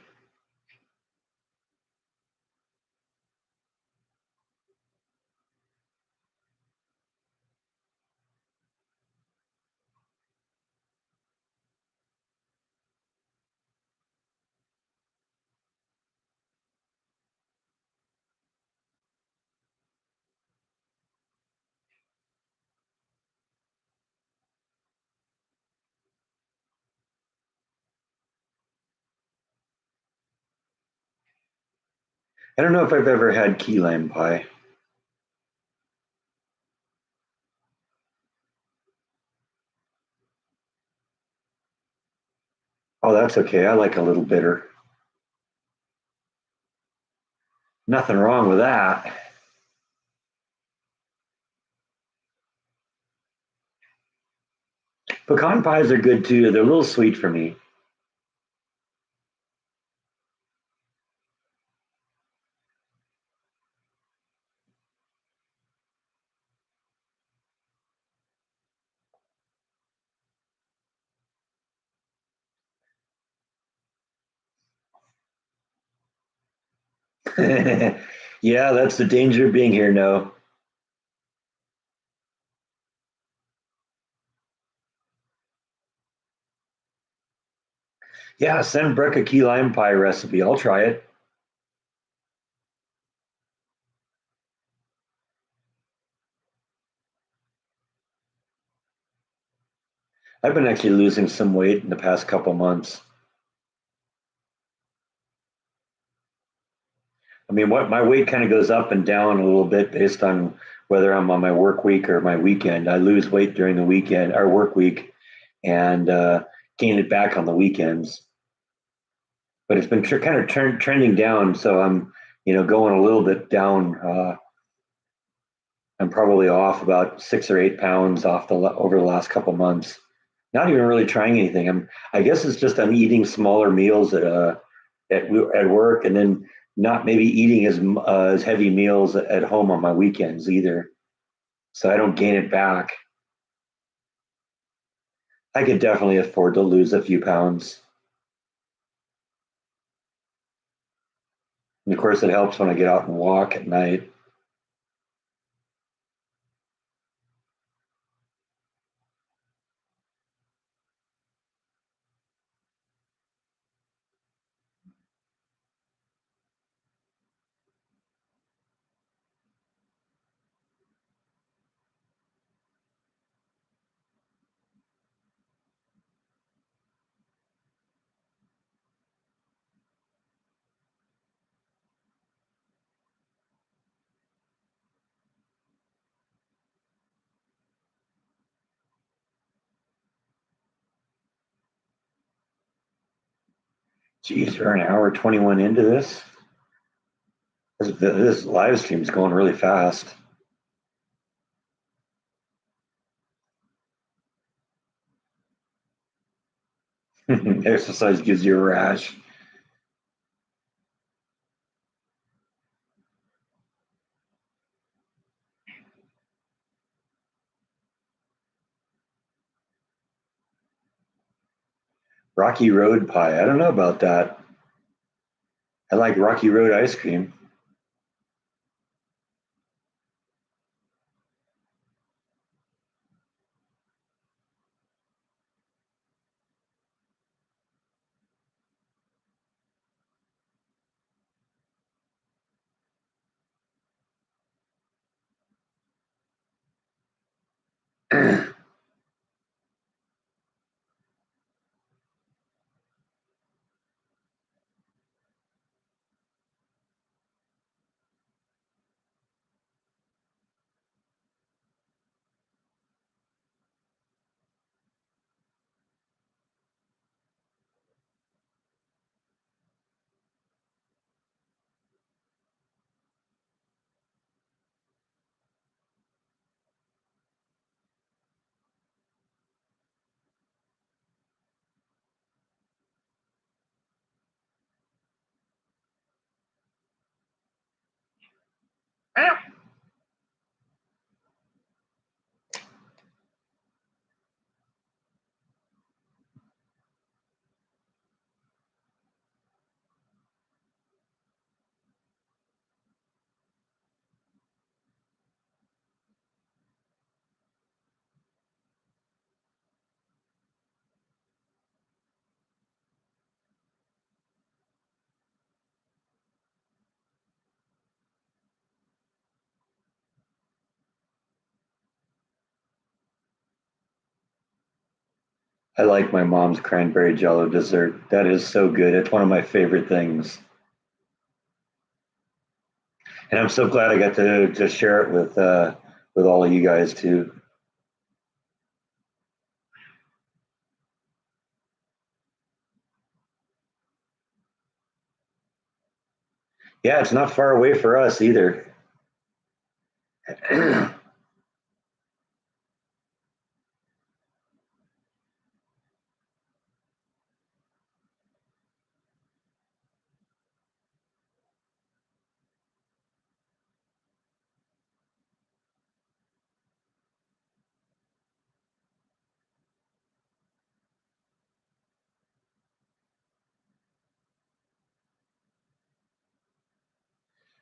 I don't know if I've ever had key lime pie. Oh, that's okay. I like a little bitter. Nothing wrong with that. Pecan pies are good too. They're a little sweet for me. Yeah, that's the danger of being here. No. Yeah, send Breck a key lime pie recipe. I'll try it. I've been actually losing some weight in the past couple months. I mean, what my weight kind of goes up and down a little bit based on whether I'm on my work week or my weekend. I lose weight during the weekend or work week and gain it back on the weekends. But it's been kind of trending down, so I'm, going a little bit down. I'm probably off about 6 or 8 pounds off over the last couple months. Not even really trying anything. I guess it's just I'm eating smaller meals at work, and then not maybe eating as heavy meals at home on my weekends either. So I don't gain it back. I could definitely afford to lose a few pounds. And of course, it helps when I get out and walk at night. Geez, we're an hour 21 into this. This live stream's going really fast. Exercise gives you a rash. Rocky Road pie. I don't know about that. I like Rocky Road ice cream. I like my mom's cranberry jello dessert. That is so good. It's one of my favorite things. And I'm so glad I got to just share it with all of you guys too. Yeah, it's not far away for us either.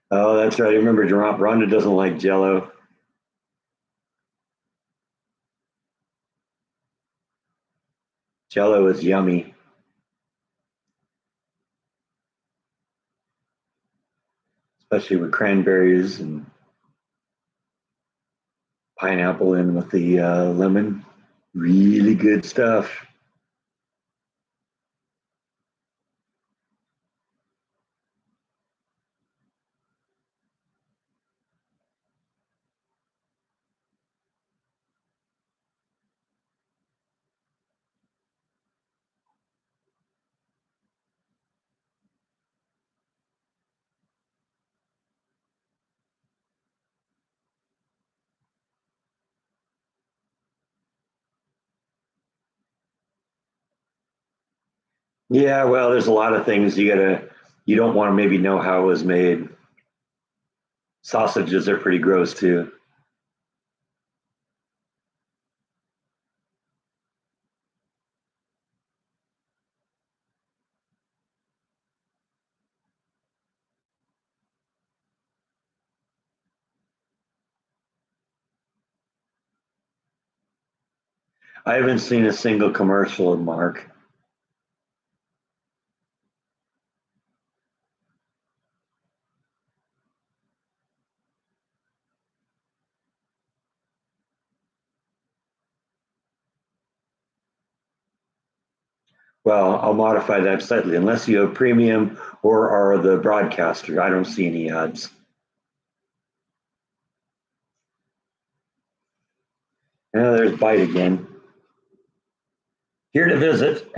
Oh, that's right. I remember Rhonda doesn't like Jello. Jello is yummy, especially with cranberries and pineapple in with the lemon. Really good stuff. Yeah, well, there's a lot of things you don't want to maybe know how it was made. Sausages are pretty gross too. I haven't seen a single commercial of Mark. Well, I'll modify that slightly. Unless you have premium or are the broadcaster, I don't see any ads. Oh, there's Bite again. Here to visit.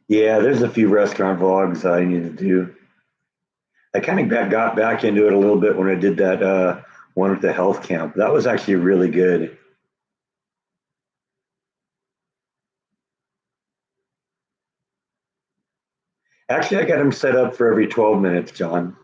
Yeah, there's a few restaurant vlogs I need to do. I kind of got back into it a little bit when I did that one at the health camp. That was actually really good. Actually, I got them set up for every 12 minutes, John.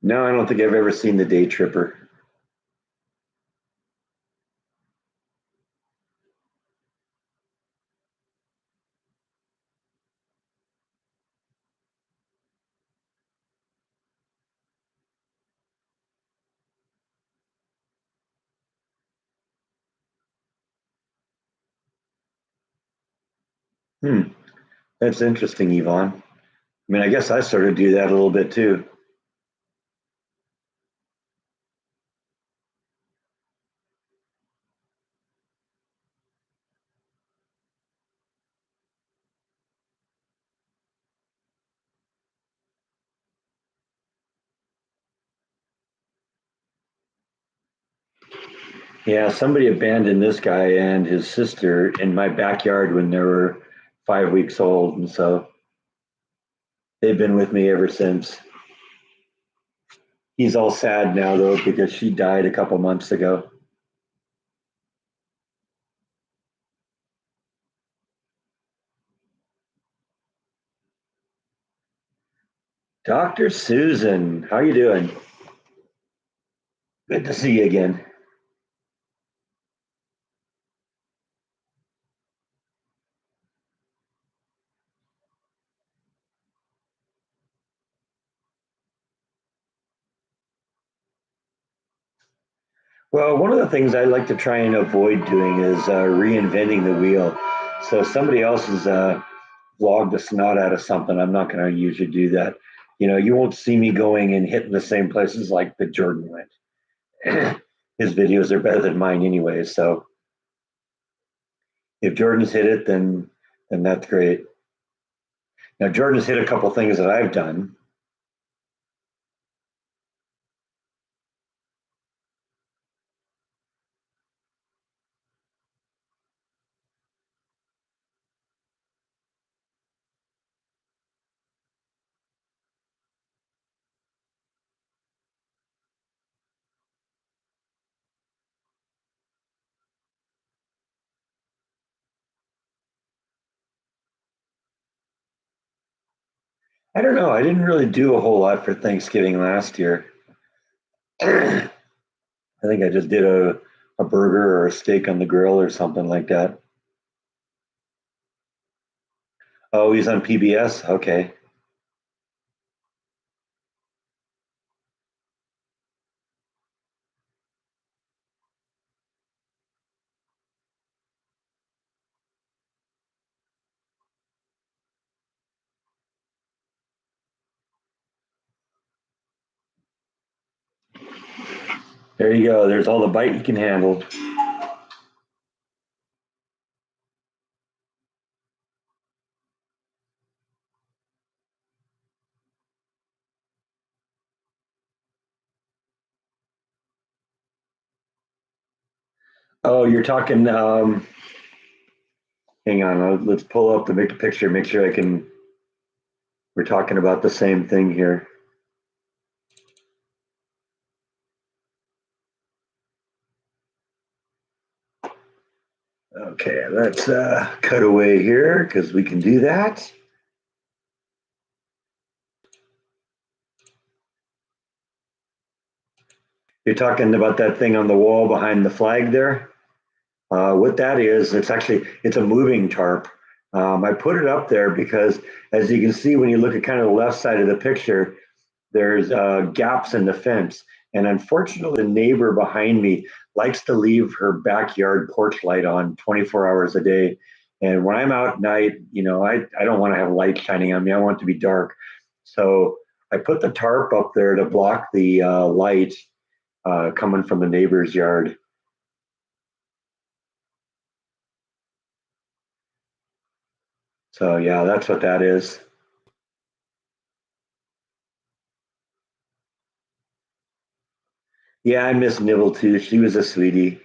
No, I don't think I've ever seen the Day Tripper. Hmm, that's interesting, Yvonne. I mean, I guess I sort of do that a little bit too. Yeah, somebody abandoned this guy and his sister in my backyard when they were 5 weeks old, and so they've been with me ever since. He's all sad now though because she died a couple months ago. Dr. Susan, how you doing? Good to see you again. Well, one of the things I like to try and avoid doing is reinventing the wheel. So if somebody else has vlogged the snot out of something, I'm not going to usually do that. You know, you won't see me going and hitting the same places like the Jordan went. His videos are better than mine anyway. So if Jordan's hit it, then that's great. Now Jordan's hit a couple things that I've done. I don't know. I didn't really do a whole lot for Thanksgiving last year. I think I just did a burger or a steak on the grill or something like that. Oh, he's on PBS. Okay. There you go. There's all the bite you can handle. Oh, you're talking. Hang on. Let's pull up the big picture. Make sure I can. We're talking about the same thing here. Okay, let's cut away here because we can do that. You're talking about that thing on the wall behind the flag there. What that is, it's a moving tarp. I put it up there because, as you can see, when you look at kind of the left side of the picture, there's gaps in the fence. And unfortunately, the neighbor behind me likes to leave her backyard porch light on 24 hours a day. And when I'm out at night, I don't want to have light shining on me. I want it to be dark. So I put the tarp up there to block the light coming from the neighbor's yard. So yeah, that's what that is. Yeah, I miss Nibble too. She was a sweetie.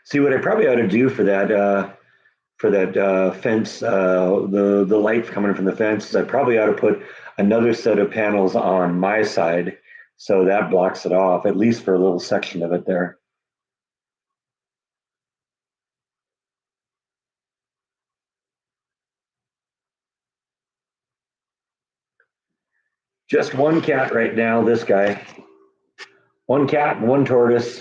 See what I probably ought to do for that fence, the light coming from the fence, is I probably ought to put another set of panels on my side so that blocks it off, at least for a little section of it there. Just one cat right now, this guy. One cat and one tortoise.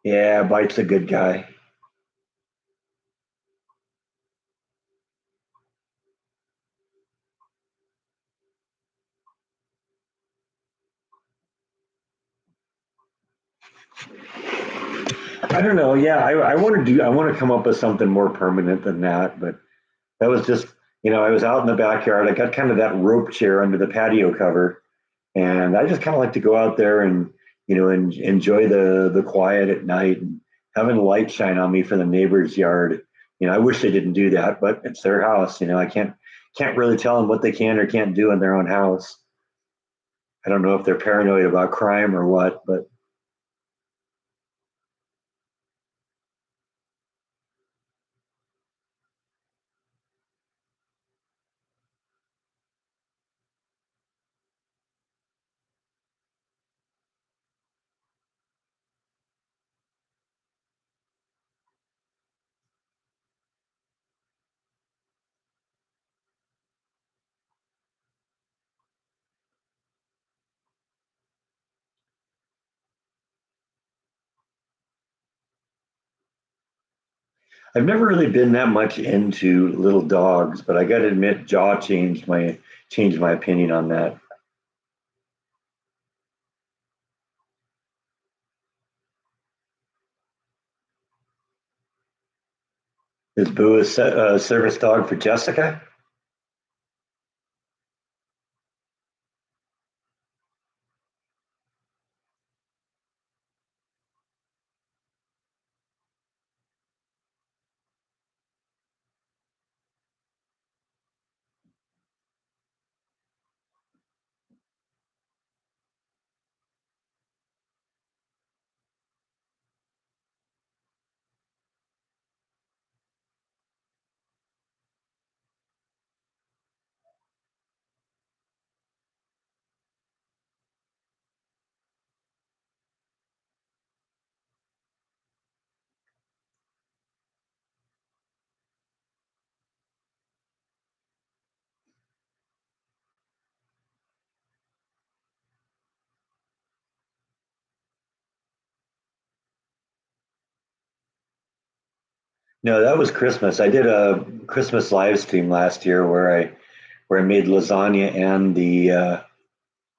Yeah, Bite's a good guy. I don't know. Yeah, I want to do. I want to come up with something more permanent than that. But that was just, I was out in the backyard. I got kind of that rope chair under the patio cover, and I just kind of like to go out there and enjoy the quiet at night and having the light shine on me from the neighbor's yard. I wish they didn't do that, but it's their house. I can't really tell them what they can or can't do in their own house. I don't know if they're paranoid about crime or what, but I've never really been that much into little dogs. But I got to admit, Jaw changed my opinion on that. Is Boo a service dog for Jessica? No, that was Christmas. I did a Christmas live stream last year where I made lasagna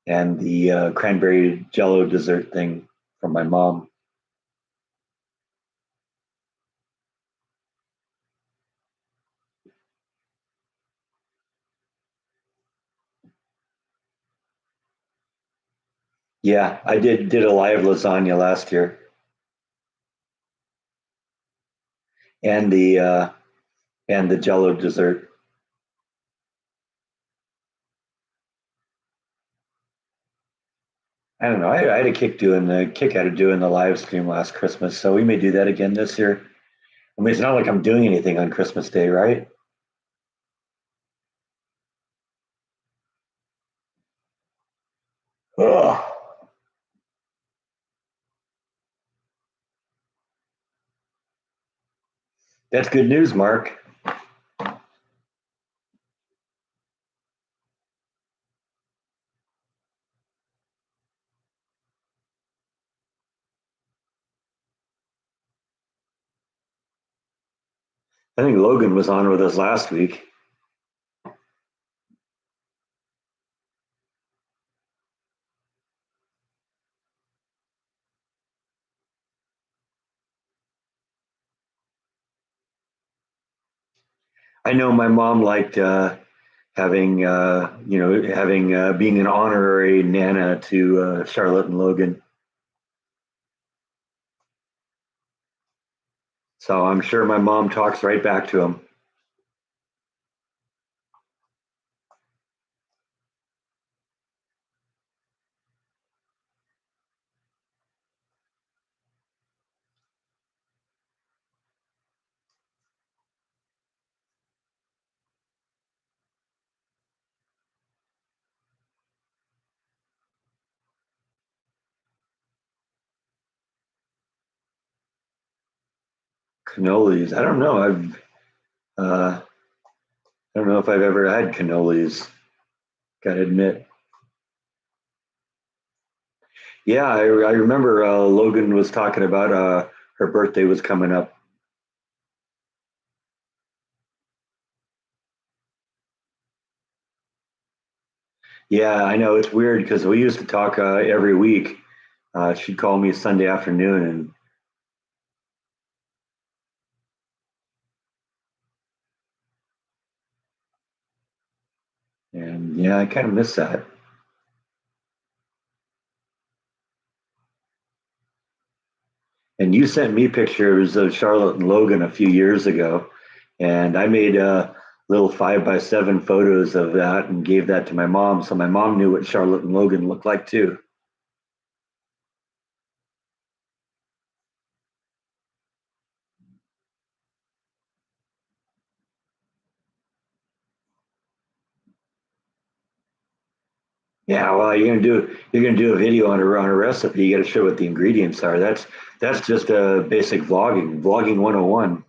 and the cranberry jello dessert thing from my mom. Yeah, I did a live lasagna last year, and the jello dessert. I don't know. I had a kick out of doing the live stream last Christmas, so we may do that again this year. I mean, it's not like I'm doing anything on Christmas Day, right? Oh, that's good news, Mark. I think Logan was on with us last week. I know my mom liked having being an honorary nana to Charlotte and Logan. So I'm sure my mom talks right back to him. Cannolis. I don't know. I don't know if I've ever had cannolis. Gotta admit. Yeah, I remember Logan was talking about her birthday was coming up. Yeah, I know it's weird because we used to talk every week. She'd call me Sunday afternoon, and yeah, I kind of miss that. And you sent me pictures of Charlotte and Logan a few years ago, and I made little 5x7 photos of that and gave that to my mom, so my mom knew what Charlotte and Logan looked like too. Yeah, well, you're gonna do a video on a recipe. You got to show what the ingredients are. That's just a basic vlogging 101.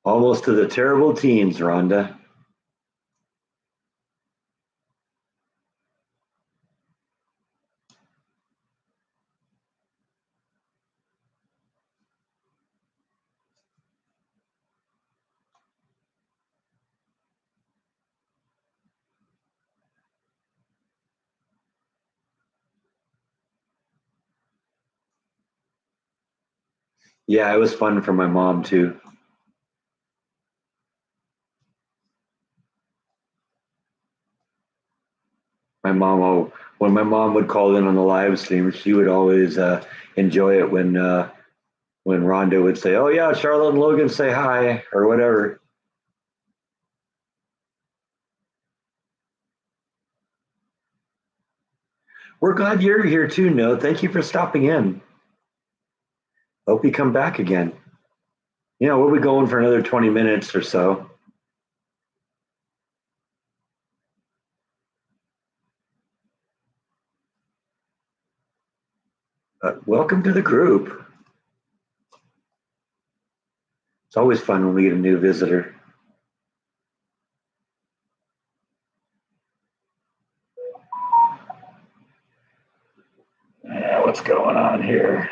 Almost to the terrible teens, Rhonda. Yeah, it was fun for my mom too. When my mom would call in on the live stream, she would always enjoy it when Rhonda would say, "Oh yeah, Charlotte and Logan say hi" or whatever. We're glad you're here too, No. Thank you for stopping in. Hope you come back again. We'll be going for another 20 minutes or so. Welcome to the group. It's always fun when we get a new visitor. Yeah, what's going on here?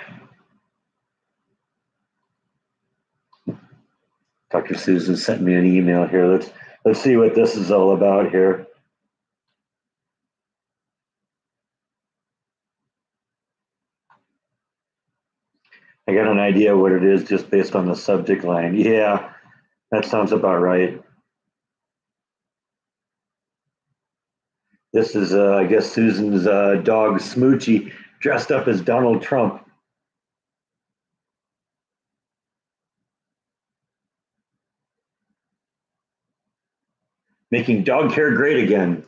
Dr. Susan sent me an email here. Let's see what this is all about here. I got an idea what it is just based on the subject line. Yeah, that sounds about right. This is, I guess, Susan's dog Smoochie dressed up as Donald Trump, making dog care great again.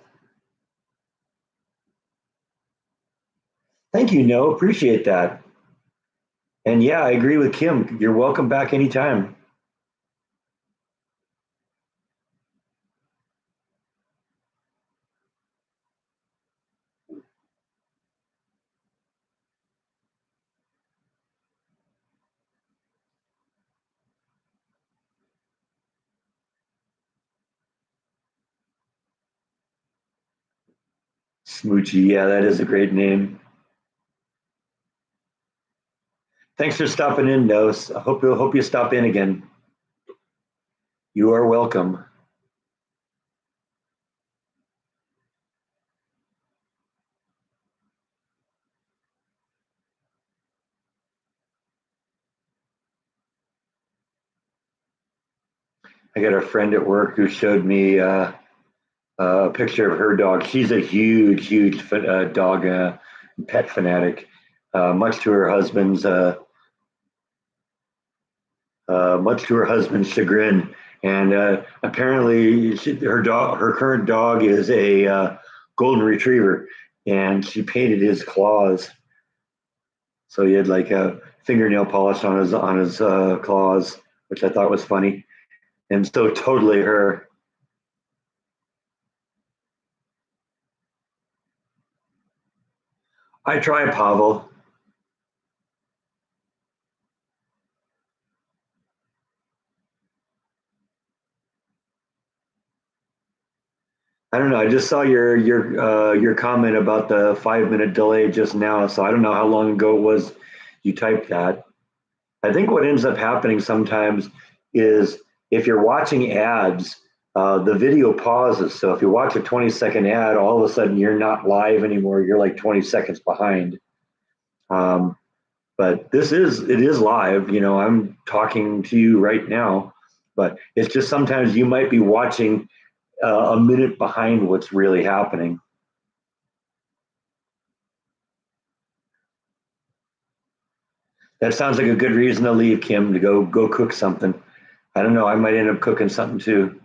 Thank you, No. Appreciate that. And yeah, I agree with Kim. You're welcome back anytime. Smoochie, yeah, that is a great name. Thanks for stopping in, No. I hope you stop in again. You are welcome. I got a friend at work who showed me a picture of her dog. She's a huge dog pet fanatic, much to her husband's chagrin. And apparently, her current dog is a golden retriever, and she painted his claws. So he had like a fingernail polish on his claws, which I thought was funny, and so totally her. I try Pavel. I don't know. I just saw your comment about the 5 minute delay just now, so I don't know how long ago it was you typed that. I think what ends up happening sometimes is if you're watching ads, the video pauses. So if you watch a 20-second ad, all of a sudden you're not live anymore. You're like 20 seconds behind. Um, but it is live. You know, I'm talking to you right now, but it's just sometimes you might be watching a minute behind what's really happening. That sounds like a good reason to leave, Kim, to go cook something. I don't know. I might end up cooking something too.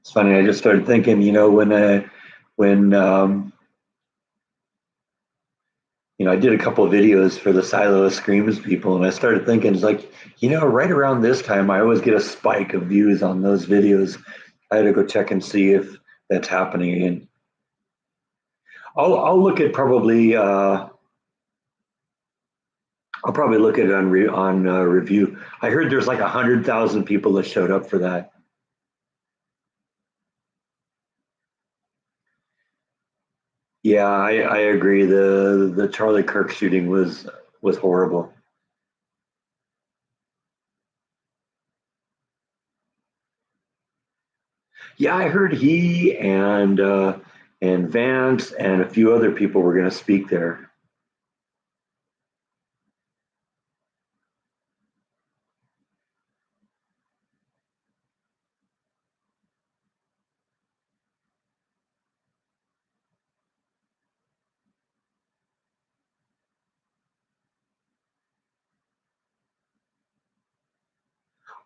It's funny. I just started thinking, you know, when you know, I did a couple of videos for the Silo of Screams people, and I started thinking, it's like, you know, right around this time, I always get a spike of views on those videos. I had to go check and see if that's happening again. I'll look at probably I'll probably look at it on review. I heard there's like 100,000 people that showed up for that. Yeah, I agree. The Charlie Kirk shooting was horrible. Yeah, I heard he and Vance and a few other people were going to speak there.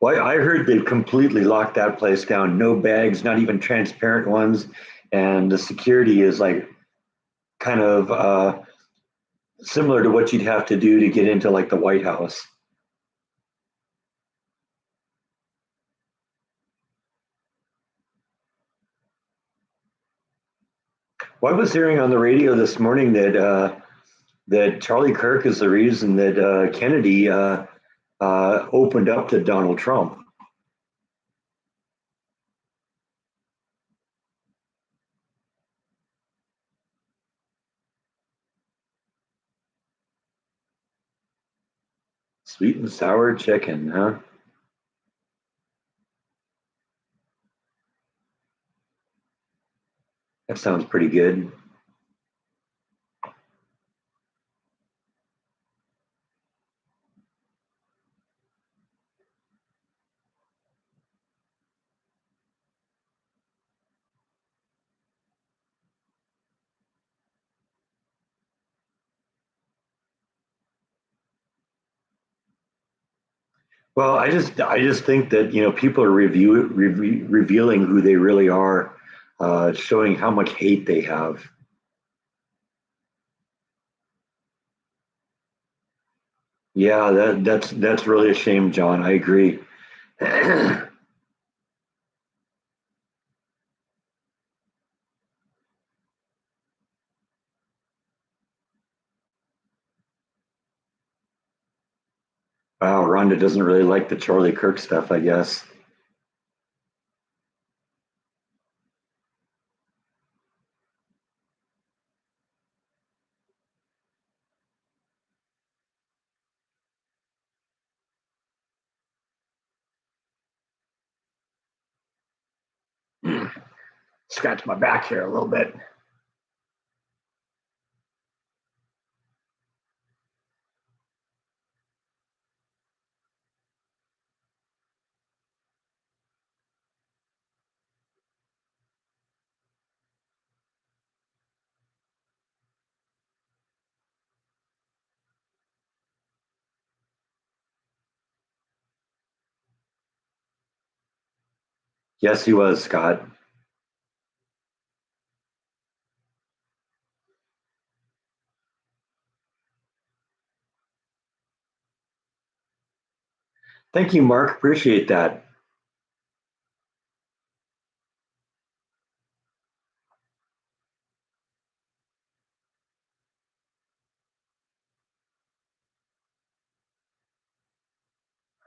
Well, I heard they've completely locked that place down. No bags, not even transparent ones, and the security is like kind of similar to what you'd have to do to get into like the White House. Well, I was hearing on the radio this morning that Charlie Kirk is the reason that Kennedy opened up to Donald Trump. Sweet and sour chicken, huh? That sounds pretty good. Well, I just think that you know people are revealing who they really are, showing how much hate they have. Yeah, that's really a shame, John. I agree. Wow, Rhonda doesn't really like the Charlie Kirk stuff, I guess. Scratch my back here a little bit. Yes, he was, Scott. Thank you, Mark. Appreciate that.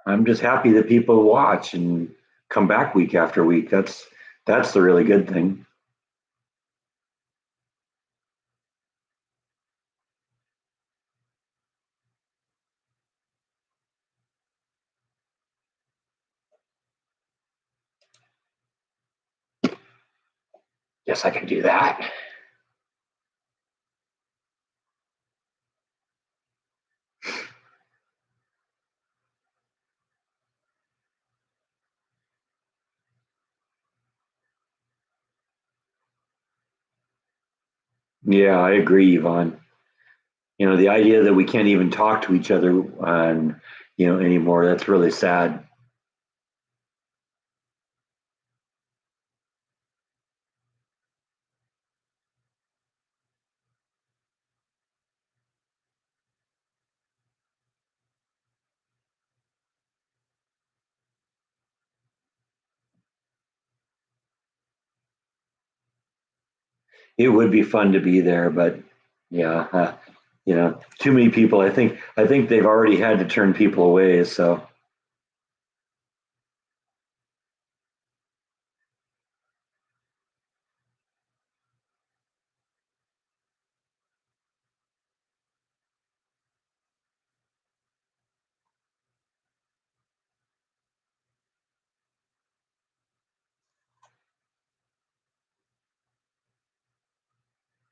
I'm just happy that people watch and come back week after week. That's the really good thing. Yes, I can do that. Yeah, I agree, Yvonne. The idea that we can't even talk to each other on, anymore, that's really sad. It would be fun to be there, but yeah, too many people. I think they've already had to turn people away. So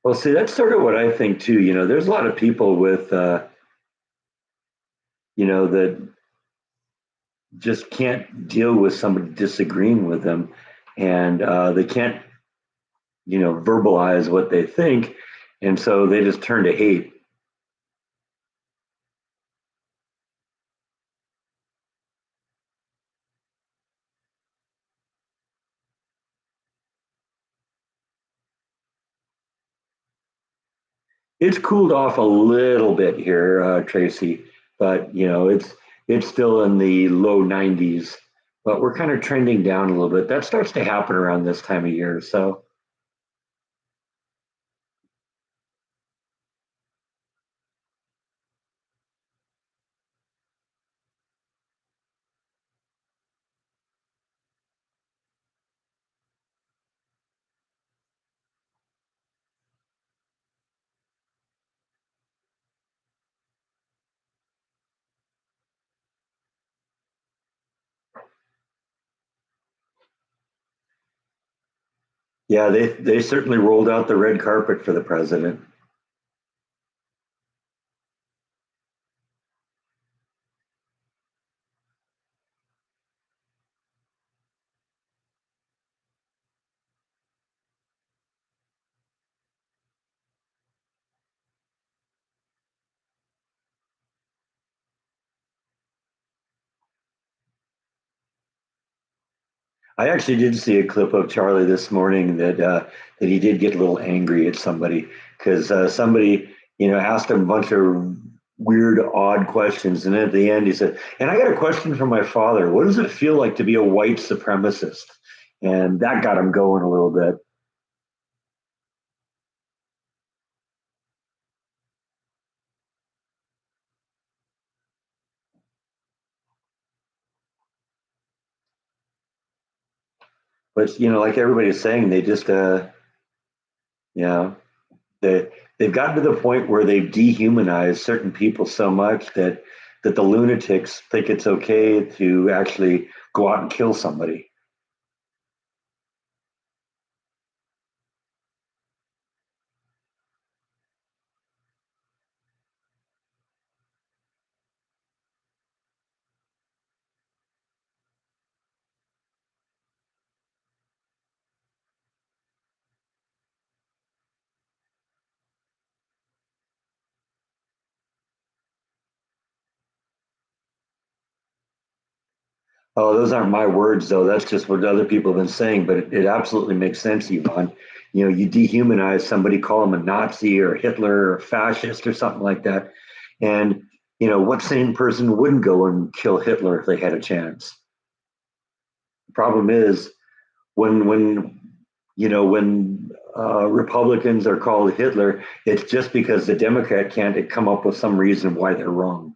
well, see, that's sort of what I think too. There's a lot of people with, that just can't deal with somebody disagreeing with them, and they can't, verbalize what they think, and so they just turn to hate. It's cooled off a little bit here, Tracy, but it's still in the low 90s. But we're kind of trending down a little bit. That starts to happen around this time of year. So, yeah, they certainly rolled out the red carpet for the president. I actually did see a clip of Charlie this morning that he did get a little angry at somebody because somebody asked him a bunch of weird, odd questions, and at the end he said, "And I got a question from my father. What does it feel like to be a white supremacist?" And that got him going a little bit. But like everybody's saying, they just you know they they've gotten to the point where they've dehumanized certain people so much that the lunatics think it's okay to actually go out and kill somebody. Oh, those aren't my words, though. That's just what other people have been saying, but it absolutely makes sense, Yvonne. You know, you dehumanize somebody, call them a Nazi or Hitler or fascist or something like that. And, you know, what sane person wouldn't go and kill Hitler if they had a chance? The problem is when when Republicans are called Hitler, it's just because the Democrat can't come up with some reason why they're wrong.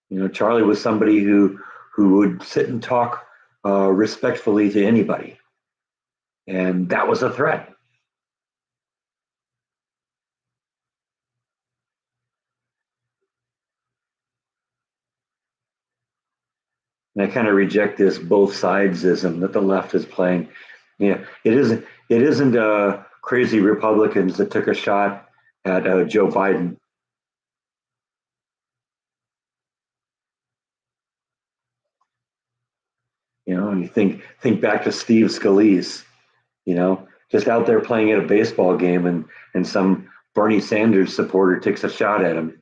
You know, Charlie was somebody who would sit and talk respectfully to anybody, and that was a threat. And I kind of reject this both sidesism that the left is playing. Yeah, it isn't crazy Republicans that took a shot at Joe Biden. You know, and you think back to Steve Scalise. You know, just out there playing at a baseball game, and some Bernie Sanders supporter takes a shot at him.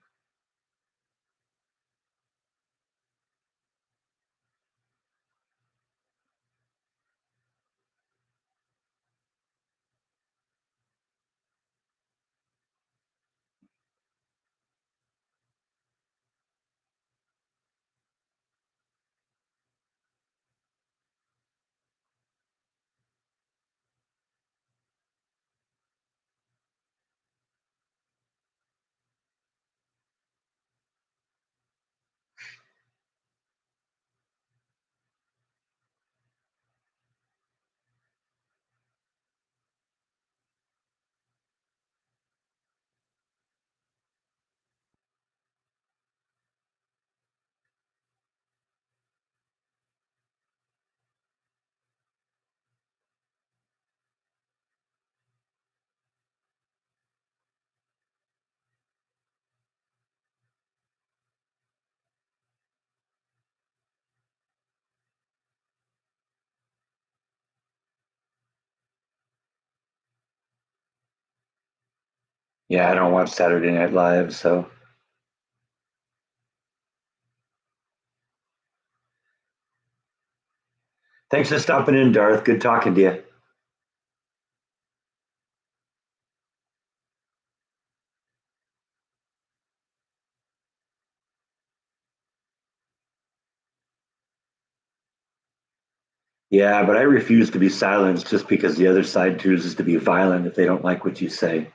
Yeah, I don't watch Saturday Night Live, so thanks for stopping in, Darth. Good talking to you. Yeah, but I refuse to be silenced just because the other side chooses to be violent if they don't like what you say.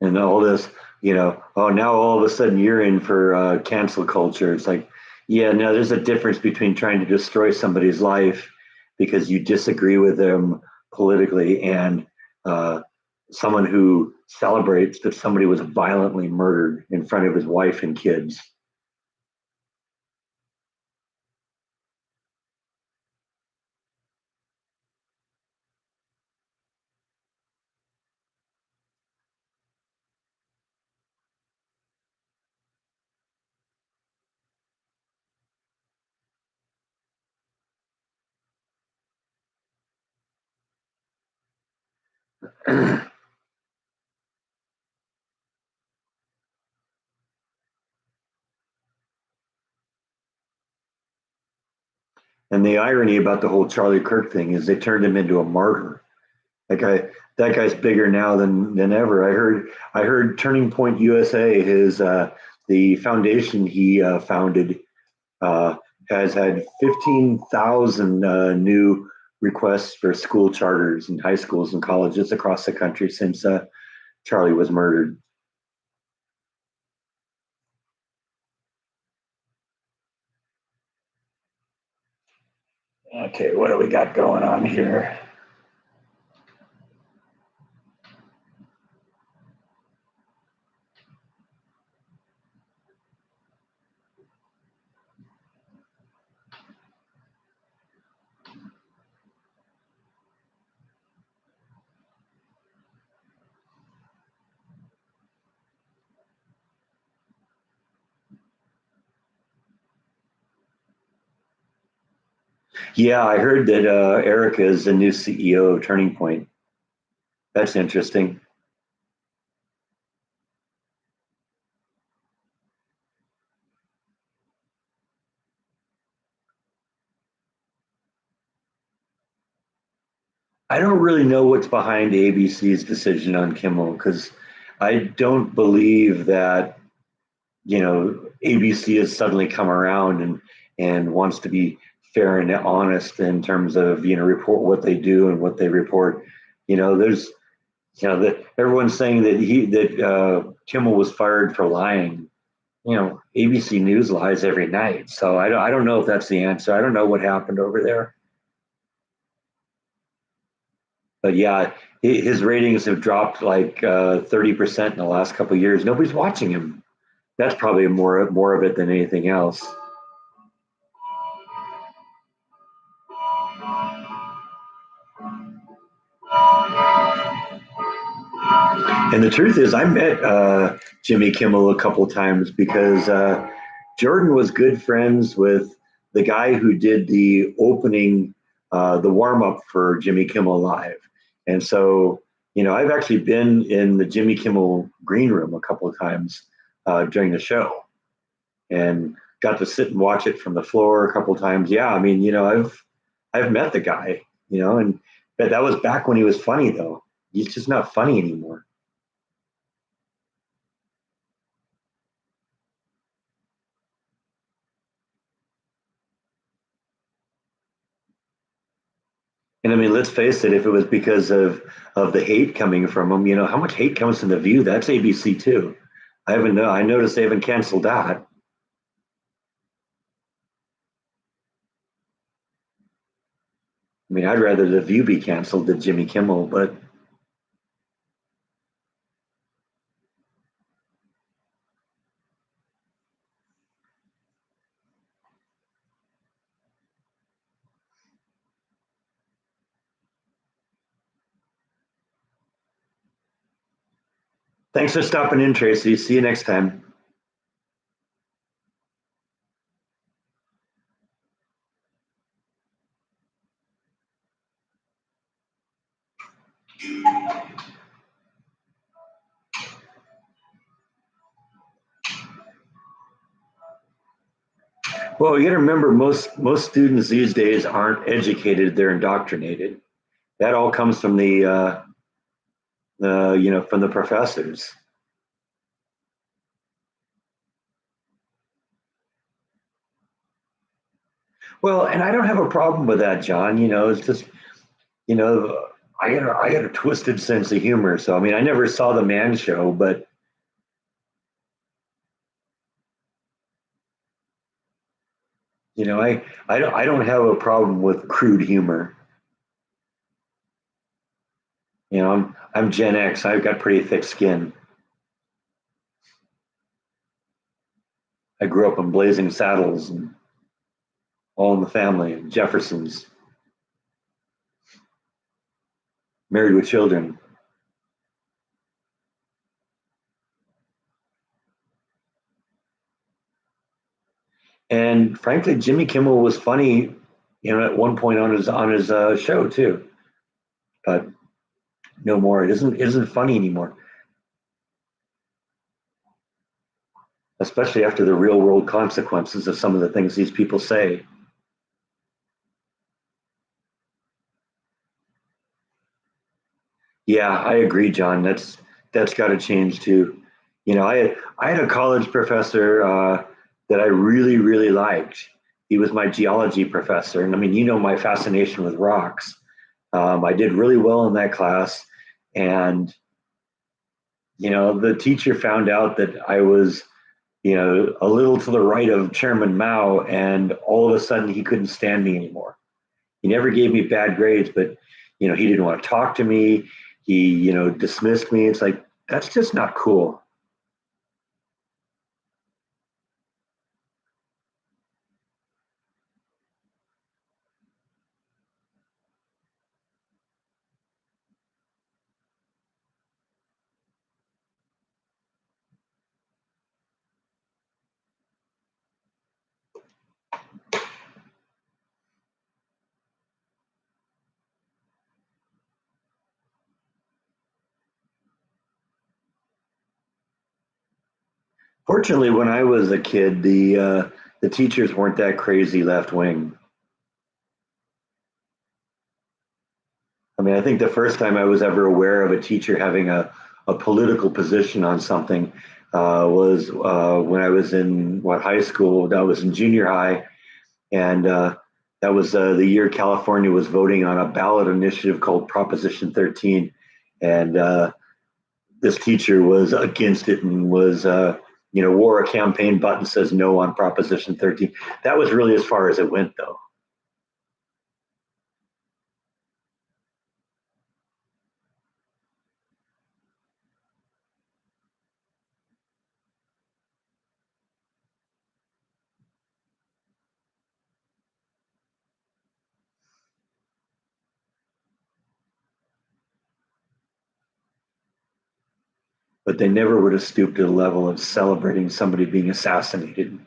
And all this, oh, now all of a sudden you're in for cancel culture. It's like, yeah, no, there's a difference between trying to destroy somebody's life because you disagree with them politically and uh, someone who celebrates that somebody was violently murdered in front of his wife and kids. And the irony about the whole Charlie Kirk thing is they turned him into a martyr. That guy's bigger now than ever. I heard Turning Point USA, his the foundation he founded, uh, has had 15,000 new requests for school charters in high schools and colleges across the country since Charlie was murdered. Okay, what do we got going on here? Yeah, I heard that Erica is the new CEO of Turning Point. That's interesting. I don't really know what's behind ABC's decision on Kimmel because I don't believe that ABC has suddenly come around and wants to be fair and honest in terms of report what they do and what they report. There's that everyone's saying that Kimmel was fired for lying. ABC News lies every night, so I don't know if that's the answer. I don't know what happened over there, but yeah, his ratings have dropped like 30% in the last couple of years. Nobody's watching him. That's probably more of it than anything else. And the truth is, I met Jimmy Kimmel a couple of times because Jordan was good friends with the guy who did the opening, the warm up for Jimmy Kimmel Live. And so, I've actually been in the Jimmy Kimmel green room a couple of times during the show and got to sit and watch it from the floor a couple of times. Yeah, I mean, I've met the guy, and but that was back when he was funny though. He's just not funny anymore. And I mean, let's face it, if it was because of the hate coming from him, how much hate comes from the View? That's ABC too. I haven't know. I noticed they haven't canceled that. I mean, I'd rather the View be canceled than Jimmy Kimmel, but thanks for stopping in, Tracy. See you next time. Well, you got to remember, most students these days aren't educated; they're indoctrinated. That all comes from the from the professors. Well, and I don't have a problem with that, John. It's just you know, I got a twisted sense of humor. So I mean, I never saw the Man Show, but I don't have a problem with crude humor. I'm Gen X. I've got pretty thick skin. I grew up in Blazing Saddles and All in the Family and Jeffersons, Married with Children. And frankly, Jimmy Kimmel was funny, at one point on his show too. But no more. It isn't funny anymore, especially after the real world consequences of some of the things these people say. Yeah, I agree, John. That's got to change too. I had a college professor that I really really liked. He was my geology professor, and I mean, my fascination with rocks. I did really well in that class, and the teacher found out that I was a little to the right of Chairman Mao, and all of a sudden he couldn't stand me anymore. He never gave me bad grades, but he didn't want to talk to me. He dismissed me. It's like that's just not cool. Fortunately, when I was a kid, the teachers weren't that crazy left wing. I mean, I think the first time I was ever aware of a teacher having a political position on something was when I was in high school. That was in junior high, and that was the year California was voting on a ballot initiative called Proposition 13, and this teacher was against it and was wore a campaign button says no on Proposition 13. That was really as far as it went, though. But they never would have stooped to the level of celebrating somebody being assassinated.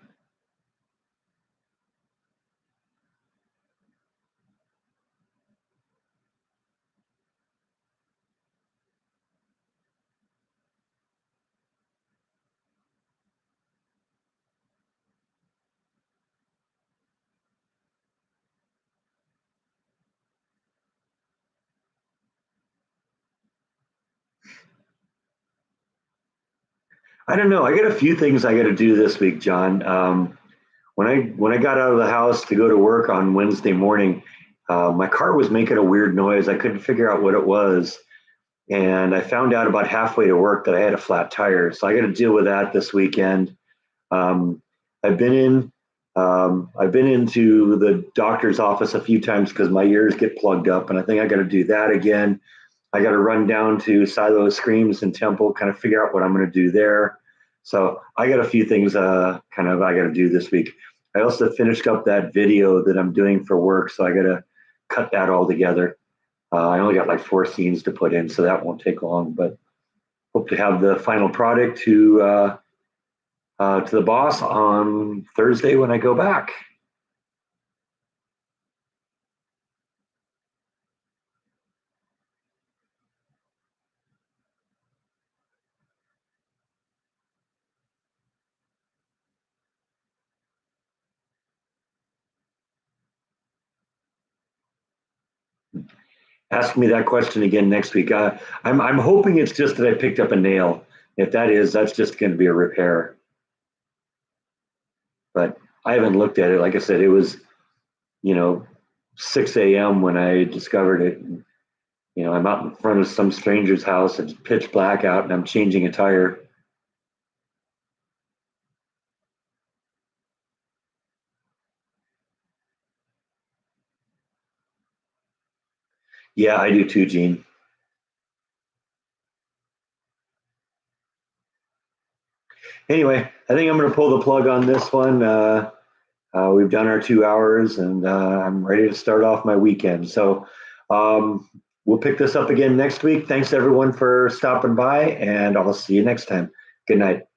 I don't know. I got a few things I got to do this week, John. When I got out of the house to go to work on Wednesday morning, my car was making a weird noise. I couldn't figure out what it was, and I found out about halfway to work that I had a flat tire. So I got to deal with that this weekend. Um, I've been in. I've been into the doctor's office a few times because my ears get plugged up, and I think I got to do that again. I got to run down to Silo Screams in Temple, kind of figure out what I'm going to do there. So I got a few things kind of I got to do this week. I also finished up that video that I'm doing for work, so I got to cut that all together. I only got like 4 scenes to put in, so that won't take long. But hope to have the final product to the boss on Thursday when I go back. Ask me that question again next week. I'm hoping it's just that I picked up a nail. If that is, that's just going to be a repair. But I haven't looked at it. Like I said, it was, you know, 6 a.m. when I discovered it. And, I'm out in front of some stranger's house. It's pitch black out, and I'm changing a tire. Yeah, I do too, Gene. Anyway, I think I'm going to pull the plug on this one. We've done our 2 hours, and I'm ready to start off my weekend. So we'll pick this up again next week. Thanks everyone for stopping by, and I'll see you next time. Good night.